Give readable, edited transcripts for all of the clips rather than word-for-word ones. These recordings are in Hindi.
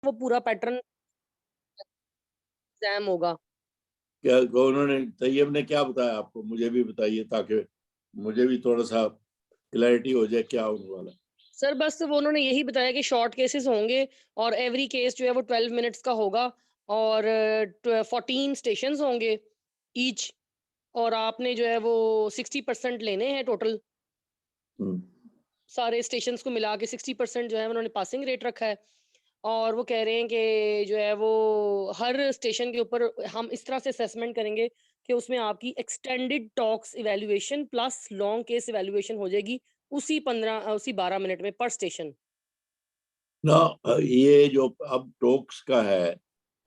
वो पूरा पैटर्न एग्जाम होगा। क्या उन्होंने तैयब ने क्या बताया आपको, मुझे भी बताइए ताकि मुझे भी थोड़ा सा क्लैरिटी हो जाए क्या होने वाला। सर बस वो उन्होंने यही बताया कि शॉर्ट केसेस होंगे और एवरी केस जो है वो 12 मिनट्स का होगा और 14 स्टेशंस होंगे ईच, और आपने जो है वो 60% लेने हैं टोटल। सारे स्टेशंस को मिला के 60% जो है उन्होंने पासिंग रेट रखा है। और वो कह रहे हैं कि जो है वो हर स्टेशन के ऊपर हम इस तरह से असेसमेंट करेंगे कि उसमें आपकी extended talks evaluation plus long case evaluation हो जाएगी उसी 12 मिनट में पर स्टेशन। ना ये जो अब टोक्स का है,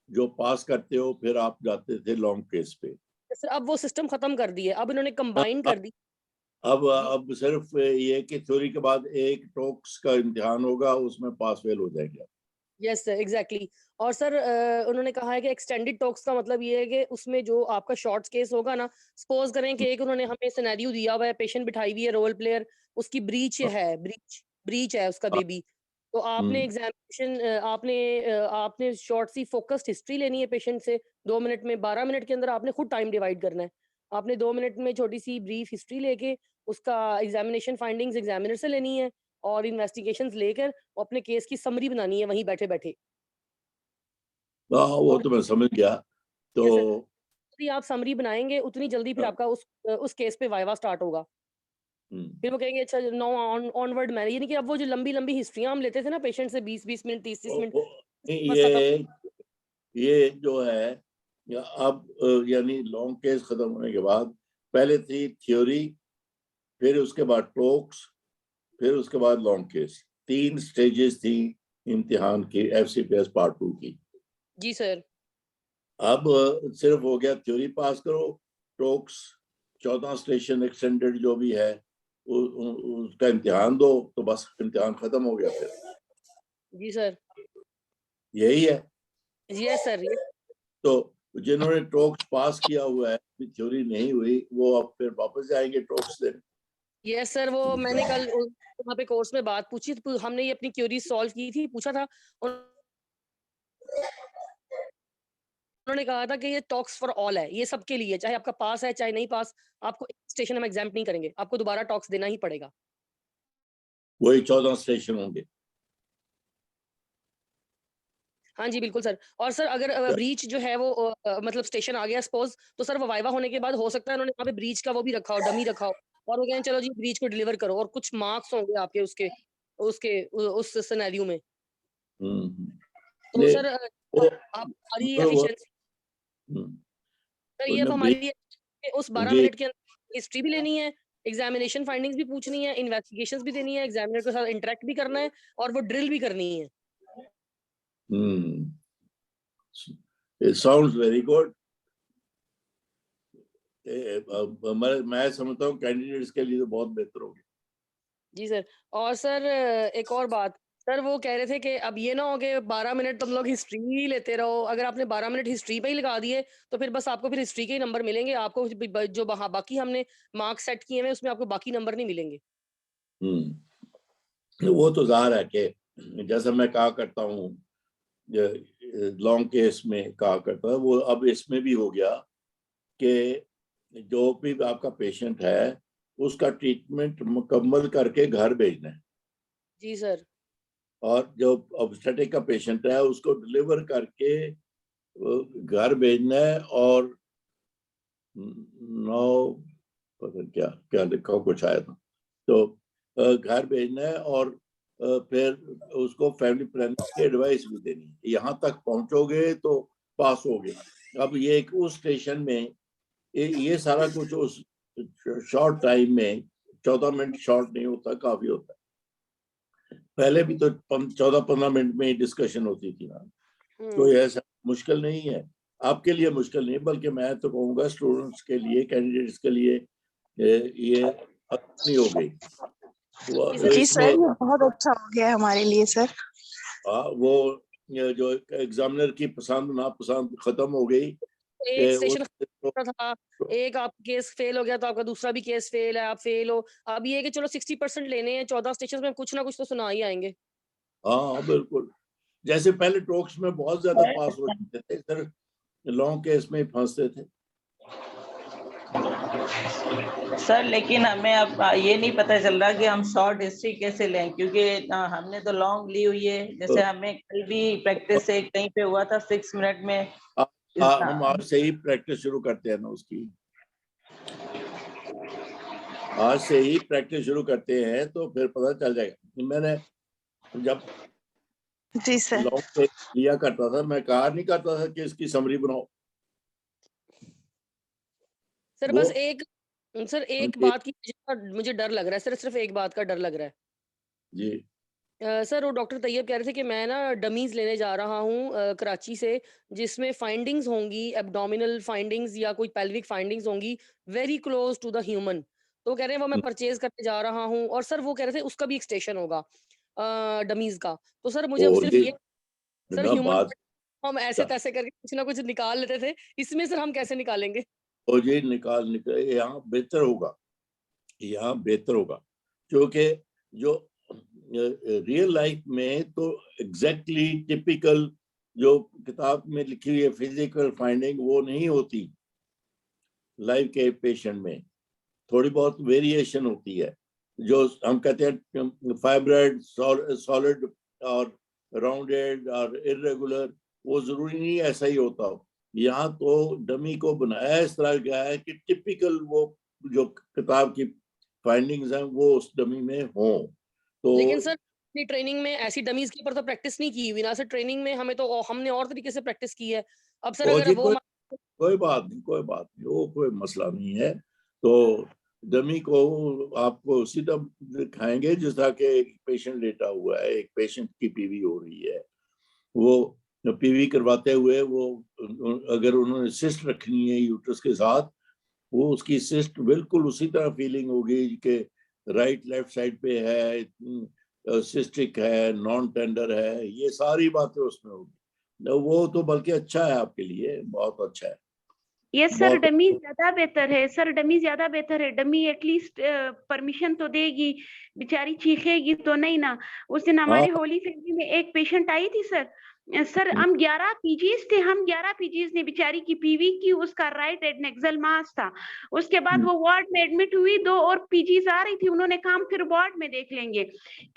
जो पास करते हो फिर आप जाते थे लॉन्ग केस पे। सर अब वो सिस्टम खत्म कर दिए, अब इन्होंने हाँ, कंबाइन कर दी। अब सिर्फ ये कि थ्योरी के बाद एक टोक्स का इम्तिहान होगा, उसमें पास फेल हो जाएगा। Yes sir exactly. और सर उन्होंने कहा है कि एक्सटेंडेड टॉक्स का मतलब ये है कि उसमें जो आपका शॉर्ट्स केस होगा ना, सपोज करें कि एक उन्होंने हमें सिनेरियो दिया हुआ है, पेशेंट बिठाई हुई है रोल प्लेयर, उसकी ब्रीच है, ब्रीच है उसका हाँ, बेबी। तो आपने एग्जामिनेशन आपने शॉर्ट सी फोकस्ड हिस्ट्री लेनी है पेशेंट से 2 मिनट में, 12 मिनट के अंदर आपने खुद टाइम डिवाइड करना है। आपने 2 मिनट में छोटी सी ब्रीफ हिस्ट्री लेके उसका एग्जामिनेशन फाइंडिंग्स एग्जामिनर से लेनी है और इन्वेस्टिगेशंस लेकर अपने केस की समरी बनानी है वहीं बैठे-बैठे। हाँ, वो और तो मैं समझ गया। तो यस सर, जितनी आप समरी बनाएँगे उतनी जल्दी फिर हाँ, आपका उस केस पे वाइवा स्टार्ट होगा। हम्म, फिर वो कहेंगे अच्छा नाउ ऑनवर्ड मैनेज, यानी कि अब वो जो लंबी-लंबी हिस्ट्रियाँ हम लेते थे ना पेशेंट से 20-20 मिनट, 30-30 मिनट, बस खत्म। ये जो है अब यानी लॉन्ग केस खत्म होने के बाद पहले थी थ्योरी, फिर उसके बाद टोक्स, फिर उसके बाद लॉन्ग केस। 3 स्टेजेस थी इम्तिहान की एफसीपीएस पार्ट 2 की। जी सर। अब सिर्फ हो गया थ्योरी पास करो, टोक्स 14 स्टेशन एक्सटेंडेड जो भी है उसका इम्तिहान दो, तो बस इम्तिहान खत्म हो गया। फिर जी सर। यही है। Yes sir. ये तो जिन्होंने टोक्स पास किया हुआ है, थ्योरी नहीं हुई, वो अब फिर वापस जाएंगे टोक्स देने। यस सर, वो मैंने कल वहाँ पे कोर्स में बात पूछी, तो हमने ये अपनी क्वेरी सॉल्व की थी, पूछा था। उन्होंने कहा था कि ये टॉक्स फॉर ऑल है, ये सबके लिए, चाहे आपका पास है, चाहे नहीं पास, आपको एक स्टेशन हम एग्ज़ाम्प नहीं करेंगे, आपको दोबारा टॉक्स देना ही पड़ेगा। वही 14 स्टेशन होंगे। हाँ जी, बिल्कुल सर। और सर अगर ब्रीच जो है वो मतलब स्टेशन आ गया सपोज़, तो सर वो वाइवा होने के बाद हो सकता है उन्होंने वहाँ पे ब्रीच का वो भी रखा हो, डमी रखा हो, और वो कहें चलो जी ब्रीच को डिलीवर करो, और कुछ मार्क्स होंगे आपके उसके उसके उस सिनेरियो में। तो नहीं, सर वो आप हमारी वो एफिशिएंसी, हम्म, सर ये उन्होंने अब हमारी ब्रीच। ये उस 12 जी। मिनट के अंदर हिस्ट्री भी लेनी है, एग्जामिनेशन फाइंडिंग्स भी पूछनी है, इन्वेस्टिगेशंस भी देनी है, एग्जामिनर के साथ इंटरैक्ट भी करना है और वो ड्रिल भी करनी है। It sounds very good. मैं समझता हूँ कैंडिडेट्स के लिए तो बहुत बेहतर होगी। जी सर। और सर एक और बात, सर वो कह रहे थे कि अब ये ना हो कि 12 मिनट तुम लोग हिस्ट्री ही लेते रहो, अगर आपने 12 मिनट हिस्ट्री पे ही लगा दिए, तो फिर बस आपको फिर हिस्ट्री के ही नंबर मिलेंगे, आपको जो बाकी हमने मार्क्स सेट किए हुए उसमें आपको बाकी नंबर नहीं मिलेंगे। वो तो जाहिर है कि जैसा मैं कहा करता हूँ, लॉन्ग केस में कहा करता है, वो अब इसमें भी हो गया कि जो भी आपका पेशेंट है उसका ट्रीटमेंट मुकम्मल करके घर भेजना है, जी सर। और जो ऑब्स्टेटिक का पेशेंट है उसको डिलीवर करके घर भेजना है। और 9 पता नहीं क्या क्या लिखा हो, कुछ आया था। तो घर भेजना है, और फिर उसको फैमिली प्लानिंग की एडवाइस भी देनी है। यहाँ तक पहुंचोगे तो पास हो गए। अब ये एक उस स्टेशन में ये सारा कुछ उस शॉर्ट टाइम में, 14 मिनट शॉर्ट नहीं होता, काफी होता है। पहले भी तो 14-15 मिनट में डिस्कशन होती थी ना। तो हुँ। ये ऐसा मुश्किल नहीं है, आपके लिए मुश्किल नहीं, बल्कि मैं तो कहूँगा स्टूडेंट्स के लिए, कैंडिडेट्स के लिए ये आसानी हो गई। जी वो सर। जी सर, इसमें ये बहुत अच्छा हो गया हमारे लिए सर। वो ये जो एग्जामिनर की पसंद नापसंद खत्म हो गई एक कि स्टेशन तो, था, एक आपका केस फेल हो गया तो आपका दूसरा भी केस फेल है, आप फेल हो। अब ये है कि चलो 60% लेने हैं, 14 स्टेशंस में कुछ ना कुछ तो सुना ही आएँगे। हाँ बिल्कुल। जैसे पहले टॉक्स में बहुत ज्यादा पास हो जाते थे, सर लॉन्ग केस में फंसते थे सर। लेकिन हमें अब ये नहीं पता चल रहा कि हम शॉर्ट हिस्ट्री कैसे लें, क्योंकि हमने तो लॉन्ग ली हुई है। जैसे हमें कल भी प्रैक्टिस से कहीं पे हुआ था 6 मिनट में। हम आज से ही प्रैक्टिस शुरू करते हैं ना उसकी, आज से ही प्रैक्टिस शुरू करते हैं तो फिर पता चल जाएगा। मैंने जब जी सर। लॉन्ग टेक लिया करता था, मैं कहा नहीं करता था कि इसकी समरी बनाओ। सर बस एक बात की मुझे डर लग रहा है सर, सिर्फ एक बात का डर लग रहा है जी। सर। वो डॉक्टर तैयब कह रहे थे कि मैं ना डमीज लेने जा रहा हूँ कराची से, जिसमें फाइंडिंग्स होंगी, एब्डोमिनल फाइंडिंग्स या कोई पेल्विक फाइंडिंग्स होंगी very close to the human. तो कह रहे हैं वो मैं परचेज करने जा रहा हूँ, और सर वो कह रहे थे उसका भी एक स्टेशन होगा डमीज का। तो सर मुझे अब सिर्फ ये सर ना ह्यूमन बात हम ऐसे तैसे करके कुछ ना कुछ निकाल लेते थे, इसमें सर हम कैसे निकालेंगे? और ये निकाल यहाँ बेहतर होगा, यहाँ बेहतर होगा, क्योंकि जो रियल लाइफ में तो एग्जैक्टली टिपिकल जो किताब में लिखी हुई है फिजिकल फाइंडिंग वो नहीं होती। लाइफ के पेशेंट में थोड़ी बहुत वेरिएशन होती है। जो हम कहते हैं फाइब्रॉइड, सॉलिड और राउंडेड और इरेगुलर, वो जरूरी नहीं ऐसा ही होता हो। यहाँ तो डमी को बनाया इस तरह गया है कि टिपिकल वो जो किताब की फाइंडिंग्स हैं वो उस डमी में हो। तो लेकिन सर अपनी ट्रेनिंग में ऐसी डमीज के ऊपर तो प्रैक्टिस नहीं की हुई ना सर। ट्रेनिंग में हमें तो हमने और तरीके से प्रैक्टिस की है। अब सर अगर वो कोई बात नहीं, वो कोई मसला नहीं है। तो डमी को आपको सीधा दिखाएंगे जिस तरह के एक पेशेंट लेटा हुआ है, एक पेशेंट की पीवी हो रही है, वो पीवी करवाते हुए वो अगर उन्होंने सिस्ट रखनी है यूट्रस के साथ, वो उसकी सिस्ट बिल्कुल उसी तरह फीलिंग होगी कि राइट लेफ्ट साइड पे है, सिस्टिक है, नॉन टेंडर है, ये सारी बातें उसमें होगी। वो तो बल्कि अच्छा है आपके लिए, बहुत अच्छा है। यस सर, डमी ज्यादा बेहतर है सर, डमी ज्यादा बेहतर है। डमी एटलीस्ट परमिशन तो देगी, बेचारी चीखेगी तो नहीं ना। उस दिन हमारे होली फैमिली में एक पेशेंट आई थी सर। सर हम 11 पीजीज थे, हम 11 पीजीज ने बेचारी की पीवी की, उसका राइट एडनेक्सल मास था। उसके बाद वो वार्ड में एडमिट हुई, 2 और पीजीज आ रही थी, उन्होंने कहा हम फिर वार्ड में देख लेंगे।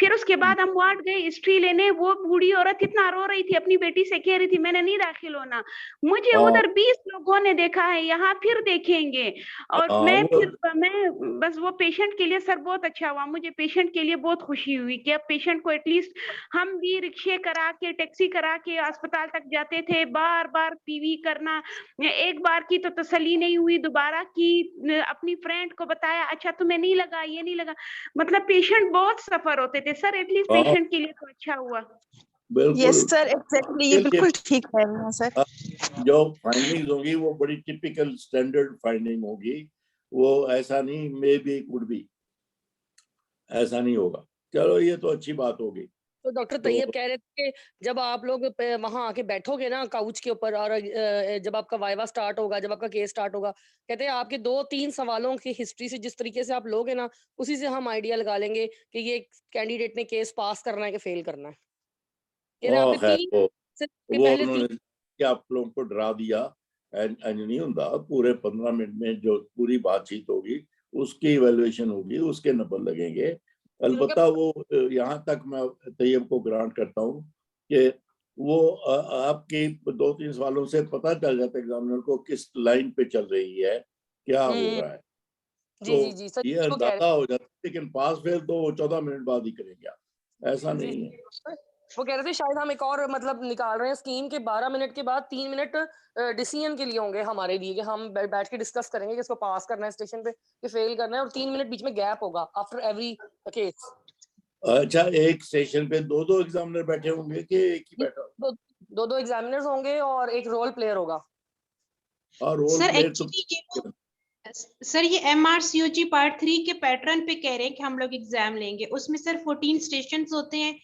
फिर उसके बाद हम वार्ड गए हिस्ट्री लेने। वो बूढ़ी औरत इतना रो रही थी, अपनी बेटी से कह रही थी मैंने नहीं दाखिल होना। मुझे उधर 20 लोगों ने देखा है, यहाँ फिर देखेंगे। और मैं बस वो पेशेंट के लिए सर बहुत अच्छा हुआ, मुझे पेशेंट के लिए बहुत खुशी हुई कि अब पेशेंट को एटलीस्ट हम भी रिक्शे करा के, टैक्सी करा के अस्पताल तक जाते थे, बार बार पीवी करना। एक बार की तो तसल्ली नहीं हुई, दोबारा की, अपनी फ्रेंड को बताया अच्छा तुम्हें नहीं लगा, ये नहीं लगा। मतलब पेशेंट बहुत सफर होते थे सर, एटलीस्ट पेशेंट के लिए तो अच्छा हुआ। यस सर, एग्जैक्टली, ये बिल्कुल ठीक कह रहे हैं सर। जो फाइंडिंग्स होगी वो बड़ी टिपिकल स्टैंडर्ड फाइंडिंग होगी, वो ऐसा नहीं मे बी कुड बी, ऐसा नहीं होगा। चलो ये तो अच्छी बात होगी। तो डॉक्टर तैयब कह रहे थे कि जब आप लोग वहां आके बैठोगे ना काउच के ऊपर, और जब आपका वाइवा स्टार्ट होगा, जब आपका केस स्टार्ट होगा, कहते हैं आपके 2-3 सवालों की हिस्ट्री से जिस तरीके से आप लोगे ना, उसी से हम आइडिया लगा लेंगे कि ये कैंडिडेट ने केस पास करना है कि फेल करना है। कह रहे आपने 3 से पहले उन्होंने आप लोगों को डरा दिया, नहीं होता। पूरे 15 मिनट में जो पूरी बातचीत होगी उसकी इवैल्यूएशन होगी, उसके नंबर लगेंगे। अलबत्ता वो यहाँ तक मैं तैयब को ग्रांट करता हूँ कि वो आपकी 2-3 सवालों से पता चल जाता है एग्जामिनर को किस लाइन पे चल रही है, क्या हो रहा है। जी तो ये अंदाजा हो जाता है, लेकिन पास फेल तो 14 मिनट बाद ही करेंगे आप, ऐसा नहीं है। वो कह रहे थे शायद हम एक और मतलब निकाल रहे हैं स्कीम के 12 मिनट के बाद 3 मिनट डिसीजन के लिए होंगे हमारे लिए, कि हम बैठ के डिस्कस करेंगे कि इसको पास करना है स्टेशन पे कि फेल करना है, और 3 मिनट बीच में गैप होगा आफ्टर एवरी केस। अच्छा, एक सेशन पे 2-2 एग्जामिनर बैठे होंगे कि एक ही बैठा? 2-2 एग्जामिनर्स होंगे और एक रोल प्लेयर होगा। और रोल प्लेयर तो सर ये MRCOG पार्ट 3 के पैटर्न पे कह रहे हैं कि हम लोग एग्जाम लेंगे। उसमें सर 14 स्टेशंस होते हैं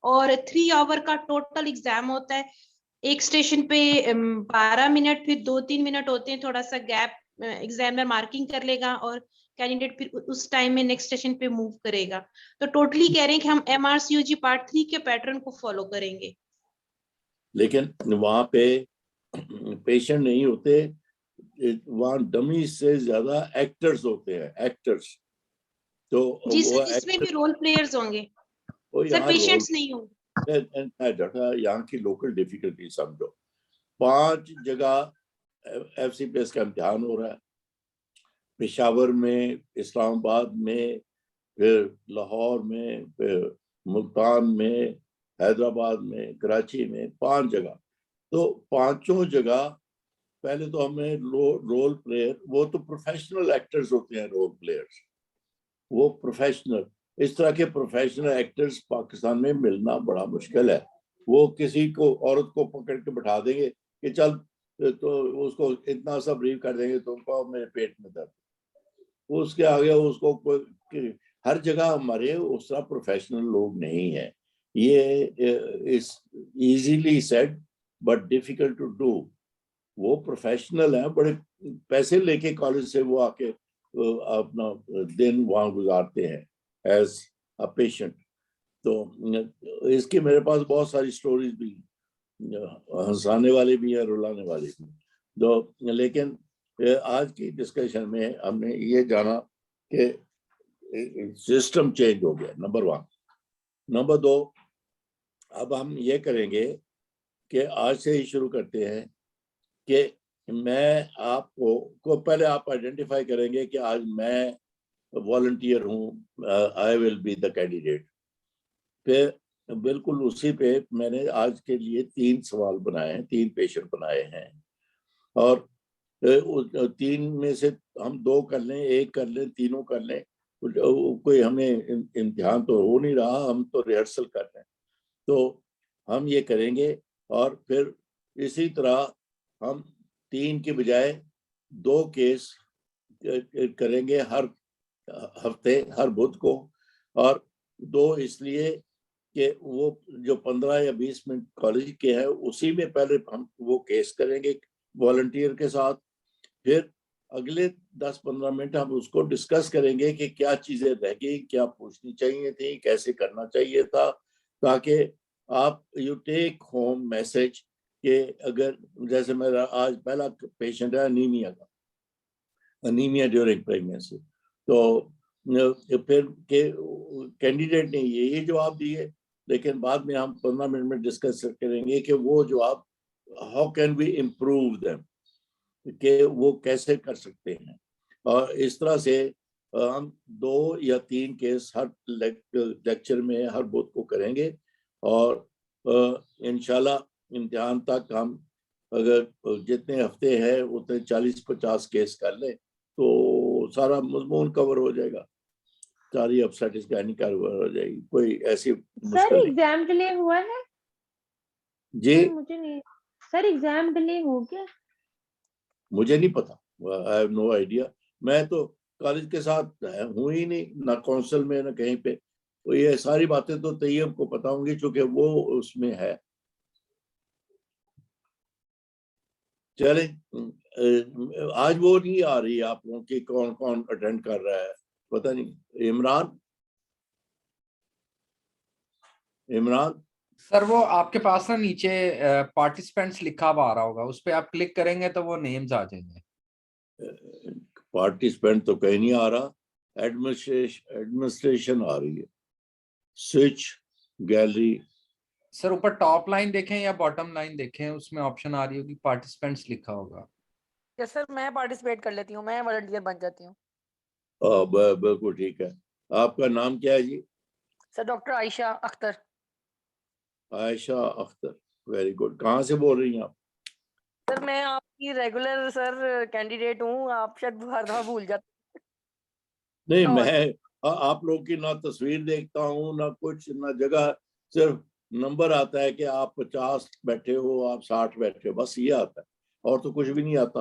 और 3 आवर का टोटल एग्जाम होता है। एक स्टेशन पे 12 मिनट, फिर 2-3 मिनट होते हैं, थोड़ा सा गैप एग्जामिनर मार्किंग कर लेगा और कैंडिडेट फिर उस टाइम में नेक्स्ट स्टेशन पे मूव करेगा। तो टोटली कह रहे हैं कि हम MRCOG पार्ट 3 के पैटर्न को फॉलो करेंगे। लेकिन वहाँ पे पेशेंट नहीं होते, वहाँ डमी से ज्यादा एक्टर्स होते हैं, एक्टर्स। तो जी वो सर, इसमें भी रोल प्लेयर्स होंगे वो सर, यहाँ रोल, पेशेंट्स नहीं होंगे। डॉक्टर यहाँ की लोकल डिफिकल्टी समझो। 5 जगह FCPS का इम्तिहान हो रहा है, पेशावर में, इस्लामाबाद में, फिर लाहौर में, फिर मुल्तान में, हैदराबाद में, कराची में, 5 जगह। तो 5 जगह पहले तो हमें रोल प्लेयर, वो तो प्रोफेशनल एक्टर्स होते हैं, रोल प्लेयर्स वो प्रोफेशनल, इस तरह के प्रोफेशनल एक्टर्स पाकिस्तान में मिलना बड़ा मुश्किल है। वो किसी को, औरत को पकड़ के बैठा देंगे कि चल, तो उसको इतना सा ब्रीफ कर देंगे तो उनको मेरे पेट में दर्द, उसके आगे उसको हर जगह हमारे उस तरह प्रोफेशनल लोग नहीं है। ये is easily said but difficult to do. वो प्रोफेशनल है, बड़े पैसे लेके कॉलेज से वो आके अपना दिन वहां गुजारते हैं एज अ पेशेंट। तो इसकी मेरे पास बहुत सारी स्टोरीज भी, हंसाने वाली भी है, रुलाने वाली भी। तो लेकिन आज की डिस्कशन में हमने ये जाना कि सिस्टम चेंज हो गया, नंबर 1। नंबर 2, अब हम ये करेंगे कि आज से ही शुरू करते हैं कि मैं आपको पहले आप आइडेंटिफाई करेंगे कि आज मैं वॉलंटियर हूँ, I will be the candidate. फिर बिल्कुल उसी पे मैंने आज के लिए 3 सवाल बनाए हैं, 3 पेशेंट बनाए हैं, और 3 में से हम 2 कर लें, 1 कर लें, तीनों कर लें, कोई हमें इम्तिहान तो हो नहीं रहा, हम तो रिहर्सल कर रहे हैं। तो हम ये करेंगे और फिर इसी तरह हम 3 के बजाय 2 केस करेंगे हर हफ्ते, हर बुध को। और 2 इसलिए कि वो जो 15 या 20 मिनट कॉलेज के हैं उसी में पहले हम वो केस करेंगे वॉलंटियर के साथ, फिर अगले 10-15 मिनट हम उसको डिस्कस करेंगे कि क्या चीजें रह गई, क्या पूछनी चाहिए थी, कैसे करना चाहिए था, ताकि आप यू टेक होम मैसेज कि अगर जैसे मेरा आज पहला पेशेंट है अनीमिया का, अनीमिया ड्यूरिंग प्रेगनेंसी, तो फिर के कैंडिडेट ने ये जवाब दिए, लेकिन बाद में हम 15 मिनट में डिस्कस करेंगे कि वो जवाब how can we improve them, कि वो कैसे कर सकते हैं। और इस तरह से हम 2 या 3 केस हर लेक्चर में, हर बुध को करेंगे, और इंशाल्लाह इम्तिहान तक हम अगर जितने हफ्ते हैं उतने 40-50 केस कर लें तो सारा मजमून कवर हो जाएगा, सारी अपसेट स्कैनिंग कवर हो जाएगी, कोई ऐसी सर मुश्किल एग्जाम डिले हुआ है जी। सर? मुझे नहीं, सर एग्जाम डिले हो गया? मुझे नहीं पता, आई हैव नो आइडिया। मैं तो कॉलेज के साथ हूँ ही नहीं, ना काउंसिल में ना कहीं पे, तो ये सारी बातें तो तैयब को पता होंगी क्योंकि वो उसमें है। चले, आज वो नहीं आ रही आप लोगों की, कौन कौन अटेंड कर रहा है पता नहीं। इमरान, इमरान सर वो आपके पास ना नीचे पार्टिसिपेंट्स लिखा हुआ आ रहा होगा, उस पर आप क्लिक करेंगे तो वो नेम्स आ जाएंगे। पार्टिसिपेंट तो कहीं नहीं आ रहा, एडमिनिस्ट्रेशन आ रही है, स्विच गैलरी। सर ऊपर टॉप लाइन देखें या बॉटम लाइन देखें, उसमें ऑप्शन आ रही होगी पार्टिसिपेंट्स लिखा होगा। यस सर, मैं पार्टिसिपेट कर लेती हूँ, मैं वॉलंटियर बन जाती हूँ। बिल्कुल ठीक है। आपका नाम क्या है जी? Sir doctor Ayesha Akhtar. Ayesha Akhtar, very good. कहाँ से बोल रही हैं आप? सर मैं आपकी रेगुलर सर कैंडिडेट हूँ, आप शायद हर दफा भूल जाते। नहीं, मैं आप लोग की ना तस्वीर देखता हूँ ना कुछ, ना जगह, सिर्फ नंबर आता है कि आप 50 बैठे हो, आप 60 बैठे हो, बस ये आता है, और तो कुछ भी नहीं आता।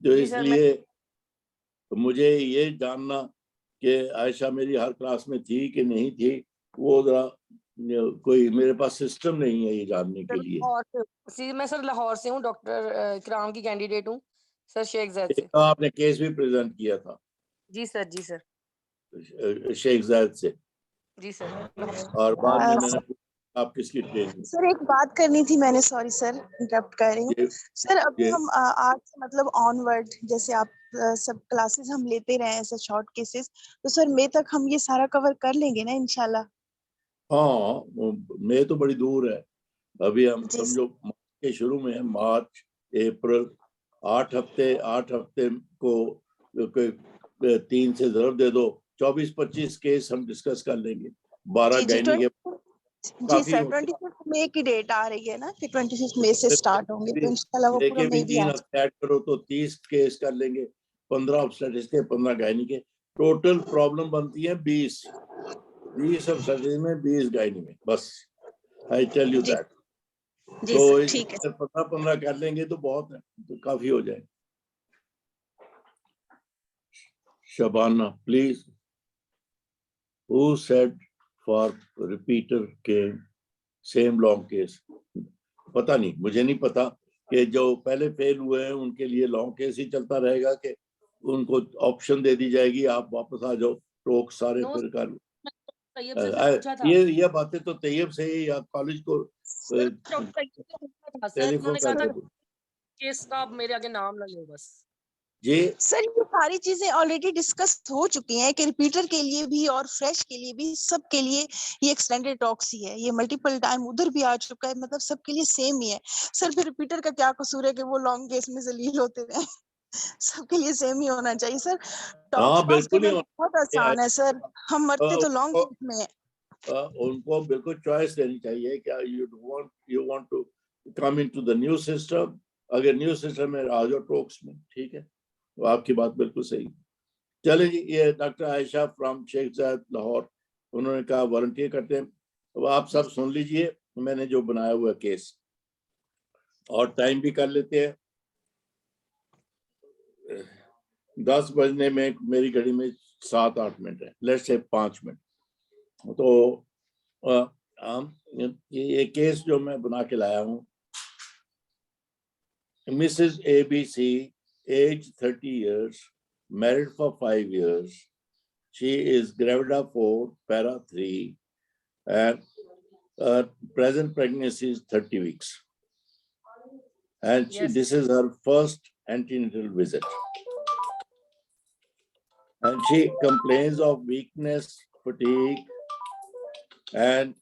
तो इसलिए तो मुझे ये जानना कि आयशा मेरी हर क्लास में थी कि नहीं थी, वो जरा कोई मेरे पास सिस्टम नहीं है ये जानने के लिए। और मैं सर लाहौर से हूँ, डॉक्टर इकराम की कैंडिडेट हूँ सर, शेख जैद से। आपने केस भी प्रेजेंट किया था? जी सर, जी सर, शेख जैद से। जी सर। और बाद में मैंने आप किसकी ट्रेनिंग? सर एक बात करनी थी मैंने, सॉरी सर इंटरप्ट कर रही हूँ ये सर। अभी ये हम आज मतलब ऑनवर्ड जैसे आप सब क्लासेस हम लेते रहे ऐसे शॉर्ट केसेस, तो सर मई तक हम ये सारा कवर कर लेंगे ना इंशाल्लाह? हाँ, मई तो बड़ी दूर है। अभी हम जी समझो मार्च के शुरू में है, मार्च अप्रैल 8 हफ्ते को 3 से ज़रूर दे दो, 24-25 केस हम डिस्कस कर लेंगे। 12 जी जी गायनी के जी काफी सर, होते 25 मई की डेट आ रही है ना कि 25 मई से स्टार्ट होंगे, तो हैं। इंशाल्लाह वो पूरा लेके भी मई भी 3 आ हफ्ते ऐड करो तो 30 केस कर लेंगे। 15 ऑब्स्टेट्रिक्स के, 15 गायनी के। टोटल प्रॉब्लम बनती है 20 ऑब्स्टेट्रिक्स में, 20 गायनी में। बस आई टेल यू जी दैट। जी तो सर ठीक है। 15 कर लेंगे तो बहुत है, तो काफी हो जाए। Shabana please, who said for repeater के सेम लॉन्ग केस? पता नहीं, मुझे नहीं पता कि जो पहले फेल हुए हैं उनके लिए लॉन्ग केस ही चलता रहेगा कि उनको ऑप्शन दे दी जाएगी आप वापस आ जाओ, टोक सारे नो फिर कर। तैयब सर से पूछा था। ये बातें तो तैयब से ही या कॉलेज को सर डॉक्टर तैयब से पूछा था सर, टेलीफोन उन्होंने कहा था करके केस का आप मेरे आगे नाम ना लो बस। जी। सर ये सारी चीजें ऑलरेडी डिस्कस हो चुकी हैं कि रिपीटर के लिए भी और फ्रेश के लिए भी, सबके लिए ये एक्सटेंडेड टॉक्स ही है। ये मल्टीपल टाइम उधर भी आ चुका है, मतलब सबके लिए सेम ही है सर। फिर रिपीटर का क्या कसूर है कि वो लॉन्ग केस में जलील होते रहे? सबके लिए सेम ही होना चाहिए सर। टॉक्स हाँ पास बिल्कुल ही करना बहुत आसान है सर, हम मरते तो लॉन्ग केस में है। उनको बिल्कुल चॉइस देनी चाहिए। क्या you want to come into the new system? अगर न्यू सिस्टम में आ जाओ टोक्स में, ठीक है, तो आपकी बात बिल्कुल सही। चले जी, ये डॉक्टर आयशा फ्रॉम शेख जायद लाहौर, उन्होंने कहा वॉलंटियर करते हैं। तो आप सब सुन लीजिए मैंने जो बनाया हुआ केस, और टाइम भी कर लेते हैं। 10 बजने में मेरी घड़ी में 7-8 मिनट है, लेट्स से 5 मिनट। तो ये केस जो मैं बना के लाया हूँ, Mrs ABC, age 30 years, married for 5 years. She is gravida 4, para 3, and present pregnancy is 30 weeks. And Yes. this is her first antenatal visit. And she complains of weakness, fatigue, and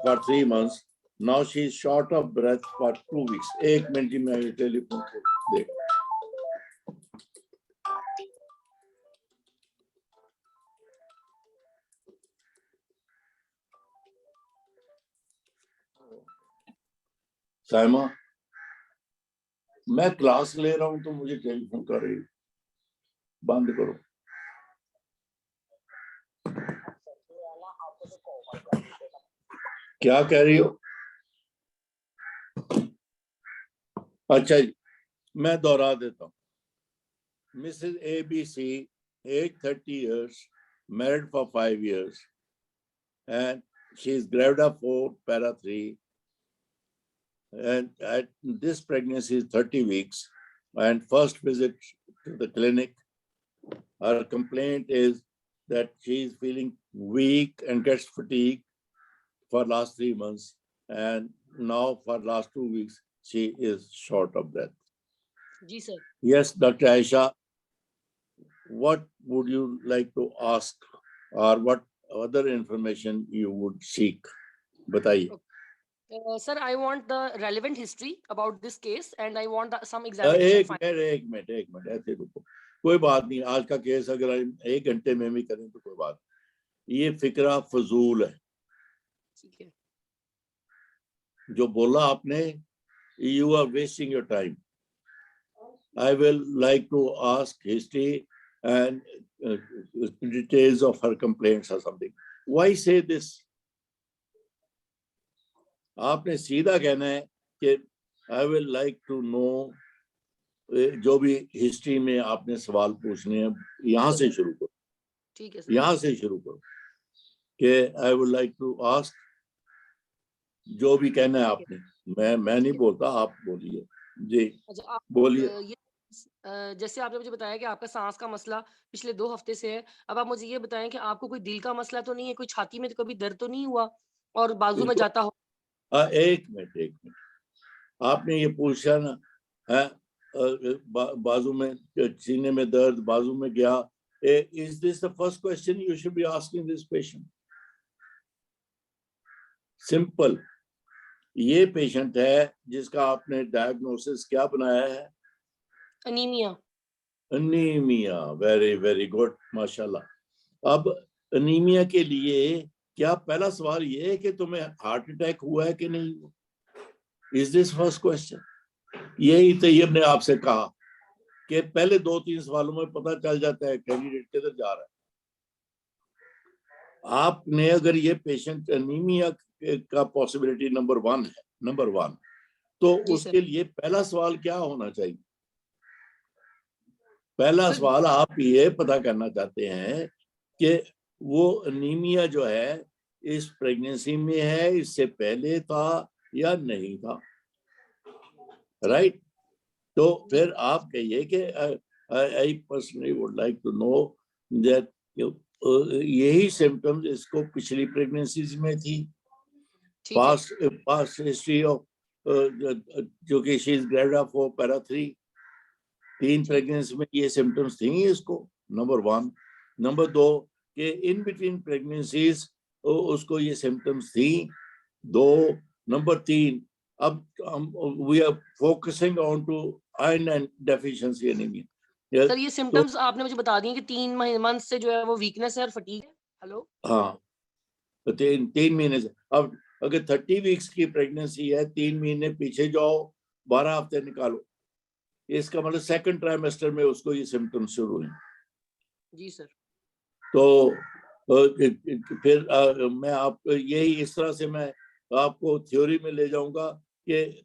for 3 months. Now she is short of breath for 2 weeks. 1 minute में टेलीफोन को देख। साइमा, मैं क्लास ले रहा हूं तो मुझे टेलीफोन कर रही, बंद करो। क्या कह रही हो? अच्छा जी, मैं दोहरा देता हूँ। Mrs ABC, age 30 years, married for 5 years, and she is gravida 4, para 3, and this pregnancy is 30 weeks, and first visit to the clinic, her complaint is that she is feeling weak and gets fatigued for last 3 months, and now for last 2 weeks she is short of breath. जी sir. Yes, Dr. Aisha, what would you like to ask, or what other information you would seek? बताइए। Sir, I want the relevant history about this case and I want some examination. एक मिनट ऐसे रुको, कोई बात नहीं। आज का केस अगर 1 घंटे में भी करें तो कोई बात नहीं। ये फिक्रा फजूल है। ठीक है। जो बोला आपने, you are wasting your time. I will like to ask history and details of her complaints or something. Why say this? आपने सीधा कहना है कि I will like to know, जो भी हिस्ट्री में आपने सवाल पूछने हैं यहाँ से शुरू करो। ठीक है सर। यहाँ से शुरू करो कि I would like to ask, जो भी कहना है आपने। मैं नहीं बोलता, आप बोलिए जी। अच्छा, आप बोलिए। जैसे आपने मुझे बताया कि आपका सांस का मसला पिछले 2 हफ्ते से है। अब आप मुझे ये बताएं कि आपको कोई दिल का मसला तो नहीं है, कोई छाती में तो कभी दर्द तो नहीं हुआ? और बाजू में जाता हो। एक मिनट, आपने ये पूछा ना है बाजू में, सीने में दर्द, बाजू में गया, is this the first question you should be asking this patient? Simple. ये पेशेंट है जिसका आपने डायग्नोसिस क्या बनाया है? Anaemia. Anaemia, very very good, माशाल्लाह। अब अनीमिया के लिए क्या पहला सवाल ये है कि तुम्हें हार्ट अटैक हुआ है कि नहीं हुआ? Is this first question? यही तैयब ने आपसे कहा कि पहले 2-3 सवालों में पता चल जाता है कैंडिडेट किधर जा रहा है। आपने अगर ये पेशेंट अनीमिया का पॉसिबिलिटी नंबर 1 है, नंबर 1, तो उसके लिए पहला सवाल क्या होना चाहिए? पहला सवाल आप ये पता करना चाहते हैं कि वो अनीमिया जो है इस प्रेगनेंसी में है, इससे पहले था या नहीं था, राइट? तो फिर आप कहिए कि I personally would like to know that यही सिम्टम्स इसको पिछली प्रेगनेंसीज में थी, पास्ट हिस्ट्री ऑफ जो कि she is grade 4 para 3, 3 pregnancy में ये सिम्टम्स थी इसको, नंबर 1। नंबर 2 कि इन बिटवीन प्रेगनेंसीज उसको ये सिम्टम्स थी 2। नंबर 3, अब we are focusing on to iron and deficiency anaemia. Sir ये सिम्टम्स आपने मुझे बता दिए कि 3 मंथ से जो है वो वीकनेस है और फटीग है। हेलो, हाँ, तो 3 महीने से। अब अगर 30 वीक्स की प्रेगनेंसी है, 3 महीने पीछे जाओ, 12 हफ्ते निकालो, इसका मतलब सेकंड ट्राइमेस्टर में उसको ये सिम्टम्स शुरू हुए। जी सर। तो फिर मैं आप यही इस तरह से मैं आपको थ्योरी में ले जाऊंगा कि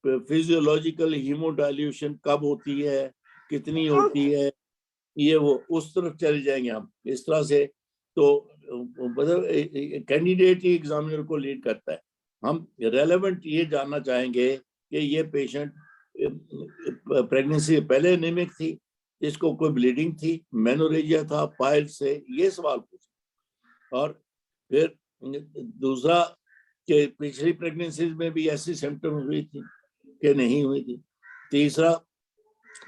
फिजियोलॉजिकल हीमोडाइल्यूशन कब होती है, कितनी होती है, ये वो उस तरफ चले जाएंगे हम इस तरह से। तो मतलब कैंडिडेट ही एग्जामिनर को लीड करता है। हम रेलेवेंट ये जानना चाहेंगे कि ये पेशेंट प्रेगनेंसी से पहले एनीमिक थी, इसको कोई ब्लीडिंग थी, मेनोरेजिया था, पाइल से, ये सवाल पूछे। और फिर दूसरा कि पिछली प्रेगनेंसी में भी ऐसी सिम्टम्स हुई थी कि नहीं हुई थी। तीसरा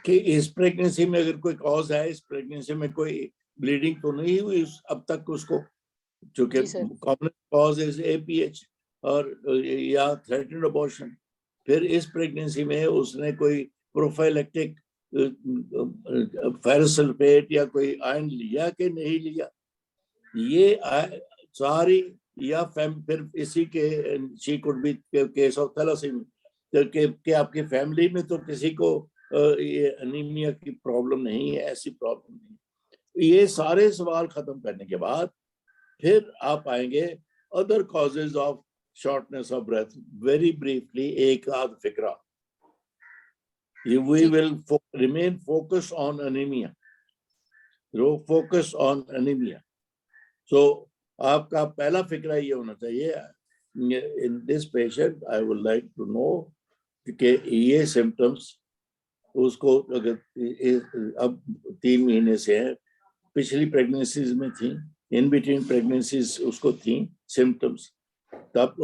कि इस प्रेगनेंसी में अगर कोई कॉज है, इस प्रेगनेंसी में कोई ब्लीडिंग तो नहीं हुई अब तक उसको, चूंकि कॉमन कॉज इज एपीएच और या थ्रेटेंड अबॉर्शन। फिर इस प्रेगनेंसी में उसने कोई प्रोफाइलेक्टिक फेरस सल्फेट या कोई आयरन लिया कि नहीं लिया, ये सारी, या फिर इसी के she could be case of thalassaemia कि आपकी फैमिली में तो किसी को ये अनीमिया की प्रॉब्लम नहीं है, ऐसी प्रॉब्लम नहीं। ये सारे सवाल खत्म करने के बाद फिर आप आएंगे other causes of shortness of breath. Very briefly एक आध फिक्रा, we will remain focused on anemia, focus on anemia. So आपका पहला फिक्रा ये होना चाहिए, in this patient I would like to know कि ये symptoms उसको अगर अब 3 महीने से है, पिछली प्रेगनेंसीज में थी, इन बिटवीन प्रेगनेंसीज उसको थी सिम्टम्स, तब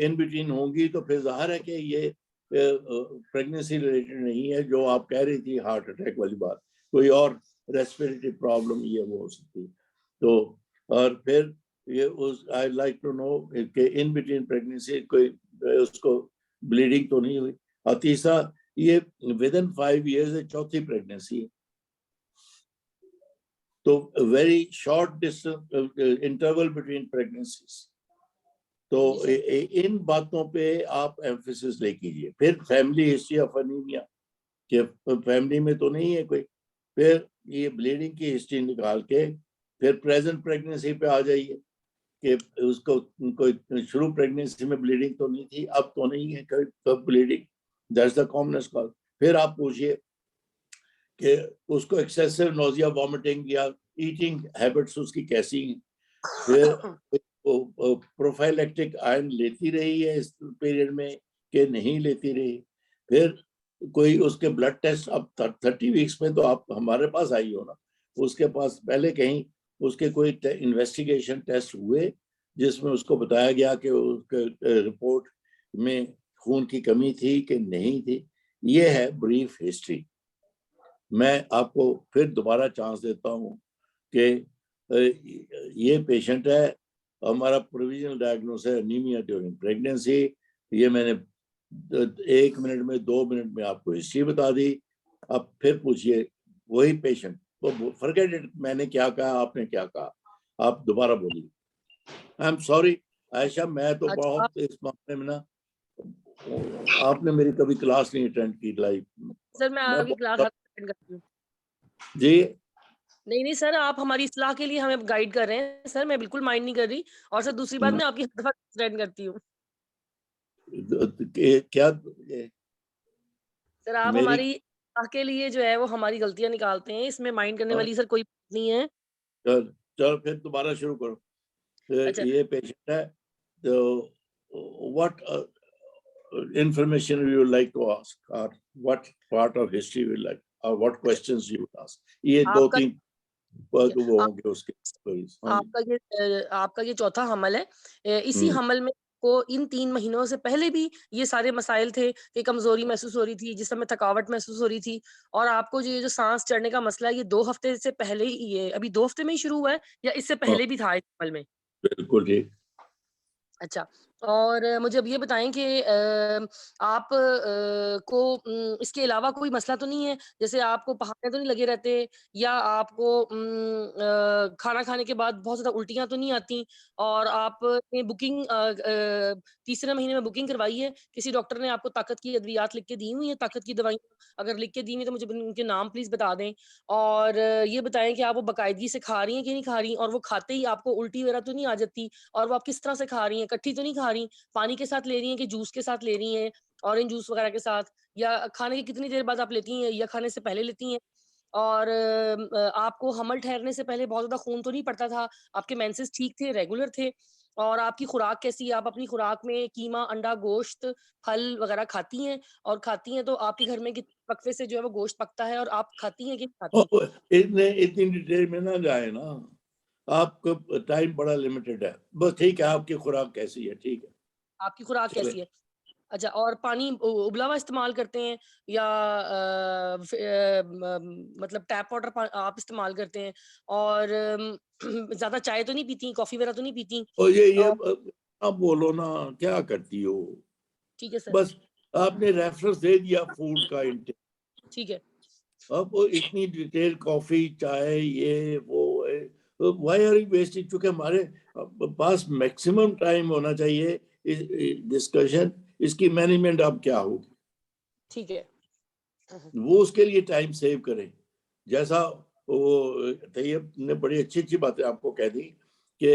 इन बिटवीन होंगी तो फिर जाहिर है कि ये प्रेगनेंसी रिलेटेड नहीं है, जो आप कह रही थी हार्ट अटैक वाली बात, कोई और रेस्पिरेटरी प्रॉब्लम ये वो हो सकती। तो और फिर ये उस आई लाइक टू नो कि इन बिटवीन प्रेगनेंसी कोई उसको ब्लीडिंग तो नहीं हुई। और तीसरा ये विद इन 5 years चौथी प्रेगनेंसी है, तो very short distance interval between pregnancies. तो इन बातों पे आप एम्फेसिस ले कीजिए। फिर फैमिली हिस्ट्री ऑफ अनीमिया, कि फैमिली में तो नहीं है कोई, फिर ये ब्लीडिंग की हिस्ट्री निकाल के फिर प्रेजेंट प्रेगनेंसी पे आ जाइए कि उसको कोई शुरू प्रेगनेंसी में ब्लीडिंग तो नहीं थी, अब तो नहीं है कब bleeding, that's the commonest cause. फिर आप पूछिए कि उसको एक्सेसिव नोजिया, वॉमिटिंग या ईटिंग हैबिट्स उसकी कैसी हैं। फिर प्रोफाइलेक्टिक आयरन लेती रही है इस पीरियड में कि नहीं लेती रही। फिर कोई उसके ब्लड टेस्ट, अब 30 वीक्स में तो आप हमारे पास आई हो ना, उसके पास पहले कहीं उसके कोई इन्वेस्टिगेशन टेस्ट हुए जिसमें उसको बताया गया कि उसके रिपोर्ट में खून की कमी थी कि नहीं थी। ये है ब्रीफ हिस्ट्री। मैं आपको फिर दोबारा चांस देता हूँ कि ये पेशेंट है, हमारा प्रोविजनल डायग्नोसिस है एनीमिया ड्यूरिंग प्रेगनेंसी। ये मैंने 1 मिनट में 2 मिनट में आपको हिस्ट्री बता दी। अब फिर पूछिए वही पेशेंट, तो फॉरगेट इट, मैंने क्या कहा आपने क्या कहा, आप दोबारा बोलिए। आई एम सॉरी आयशा, मैं तो बहुत इस मामले में ना, आपने मेरी कभी क्लास नहीं अटेंड की लाइफ में। सर मैं आपकी क्लास अटेंड करती हूँ जी। नहीं सर, आप हमारी इस्लाह के लिए हमें गाइड कर रहे हैं सर, मैं बिल्कुल माइंड नहीं कर रही। और सर दूसरी बात, मैं आपकी हर दफा अटेंड करती हूँ क्या सर, आप हमारी इस्लाह के लिए जो है वो हमारी गलतियां निकालते हैं, इसमें माइंड करने वाली सर कोई बात नहीं है। चलो फिर दोबारा शुरू करो। अच्छा। ये पेशेंट है, तो what information you would like to ask, or what part of history you would like, or what questions you would ask? ये 2-3 वो होंगे उसके। आपका ये चौथा हमल है। इसी हमल में को इन 3 महीनों से पहले भी ये सारे मसाइल थे कि कमजोरी महसूस हो रही थी, जिस समय थकावट महसूस हो रही थी, और आपको ये जो सांस चढ़ने का मसला है ये 2 हफ्ते से पहले ही, ये अभी 2 हफ्ते में ही शुरू हुआ है या इससे पहले भी था इस हमल में? बिल्कुल ठीक। अच्छा, और मुझे अब ये बताएं कि आप को इसके अलावा कोई मसला तो नहीं है? जैसे आपको पहाड़े तो नहीं लगे रहते, या आपको खाना खाने के बाद बहुत ज़्यादा उल्टियाँ तो नहीं आती? और आपने बुकिंग तीसरे महीने में बुकिंग करवाई है? किसी डॉक्टर ने आपको ताकत की अद्वियात लिख के दी हुई हैं, ताकत की दवाइयाँ? अगर लिख के दी हुई तो मुझे उनके नाम प्लीज़ बता दें। और ये बताएं कि आप वो बाकायदगी से खा रही हैं कि नहीं खा रही? और वो खाते ही आपको उल्टी वगैरह तो नहीं आ जाती? और वो आप किस तरह से खा रही हैं? इकट्ठी तो नहीं खा रही? पानी के साथ ले रही हैं कि जूस के साथ ले रही हैं, ऑरेंज जूस वगैरह के साथ? या खाने की कितनी देर बाद आप लेती हैं, या खाने से पहले लेती हैं? और आपको हमल ठहरने से पहले बहुत ज़्यादा खून तो नहीं पड़ता था? आपके मेंसेस ठीक थे, रेगुलर थे? और आपकी खुराक कैसी है? आप अपनी खुराक में कीमा, अंडा, गोश्त, फल वगैरह खाती हैं? और खाती हैं तो आपके घर में कितने वक़्फ़े से जो है वो गोश्त पकता है, और आप खाती हैं कि नहीं खाती? इतनी डिटेल में ना जाए ना, आपका टाइम बड़ा लिमिटेड है। बस ठीक है, आपकी खुराक कैसी है? ठीक है, आपकी खुराक कैसी है? अच्छा, और पानी उबला हुआ इस्तेमाल करते हैं, या मतलब टैप वाटर आप इस्तेमाल करते हैं? और ज़्यादा चाय तो नहीं पीती, कॉफ़ी वगैरह तो नहीं पीती? और ये आप बोलो ना, क्या करती हो? ठीक है सर। बस आपने रेफरेंस दे दिया फूड का इंटेक। ठीक है। अब वो इतनी डिटेल, कॉफी, चाय, ये वो, व्हाई आर यू वेस्टिंग? चूंकि हमारे पास मैक्सिमम टाइम होना चाहिए डिस्कशन, इसकी मैनेजमेंट अब क्या होगी? ठीक है। वो उसके लिए टाइम सेव करें। जैसा वो तैयब ने बड़ी अच्छी बातें आपको कह दी कि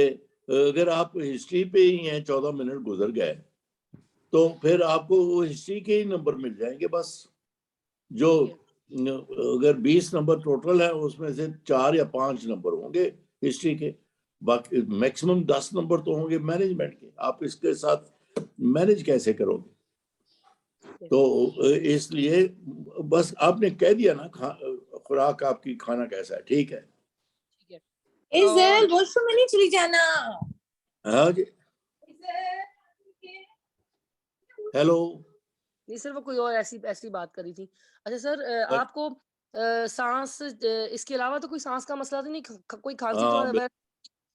अगर आप हिस्ट्री पे ही हैं, 14 मिनट गुजर गए, तो फिर आपको वो हिस्ट्री के ही नंबर मिल जाएंगे बस। जो अगर 20 नंबर टोटल है, उसमें से 4 या 5 नंबर होंगे हिस्ट्री के, बाकी मैक्सिमम 10 नंबर तो होंगे मैनेजमेंट के। आप इसके साथ मैनेज कैसे करोगे? तो इसलिए बस आपने कह दिया ना, खुराक आपकी, खाना कैसा है, ठीक है। वॉशरूम में नहीं चली जाना। हाँ जी, हेलो। नहीं सर, वो कोई और ऐसी बात करी थी। अच्छा सर, आपको सांस इसके अलावा तो कोई सांस का मसला तो नहीं, कोई खांसी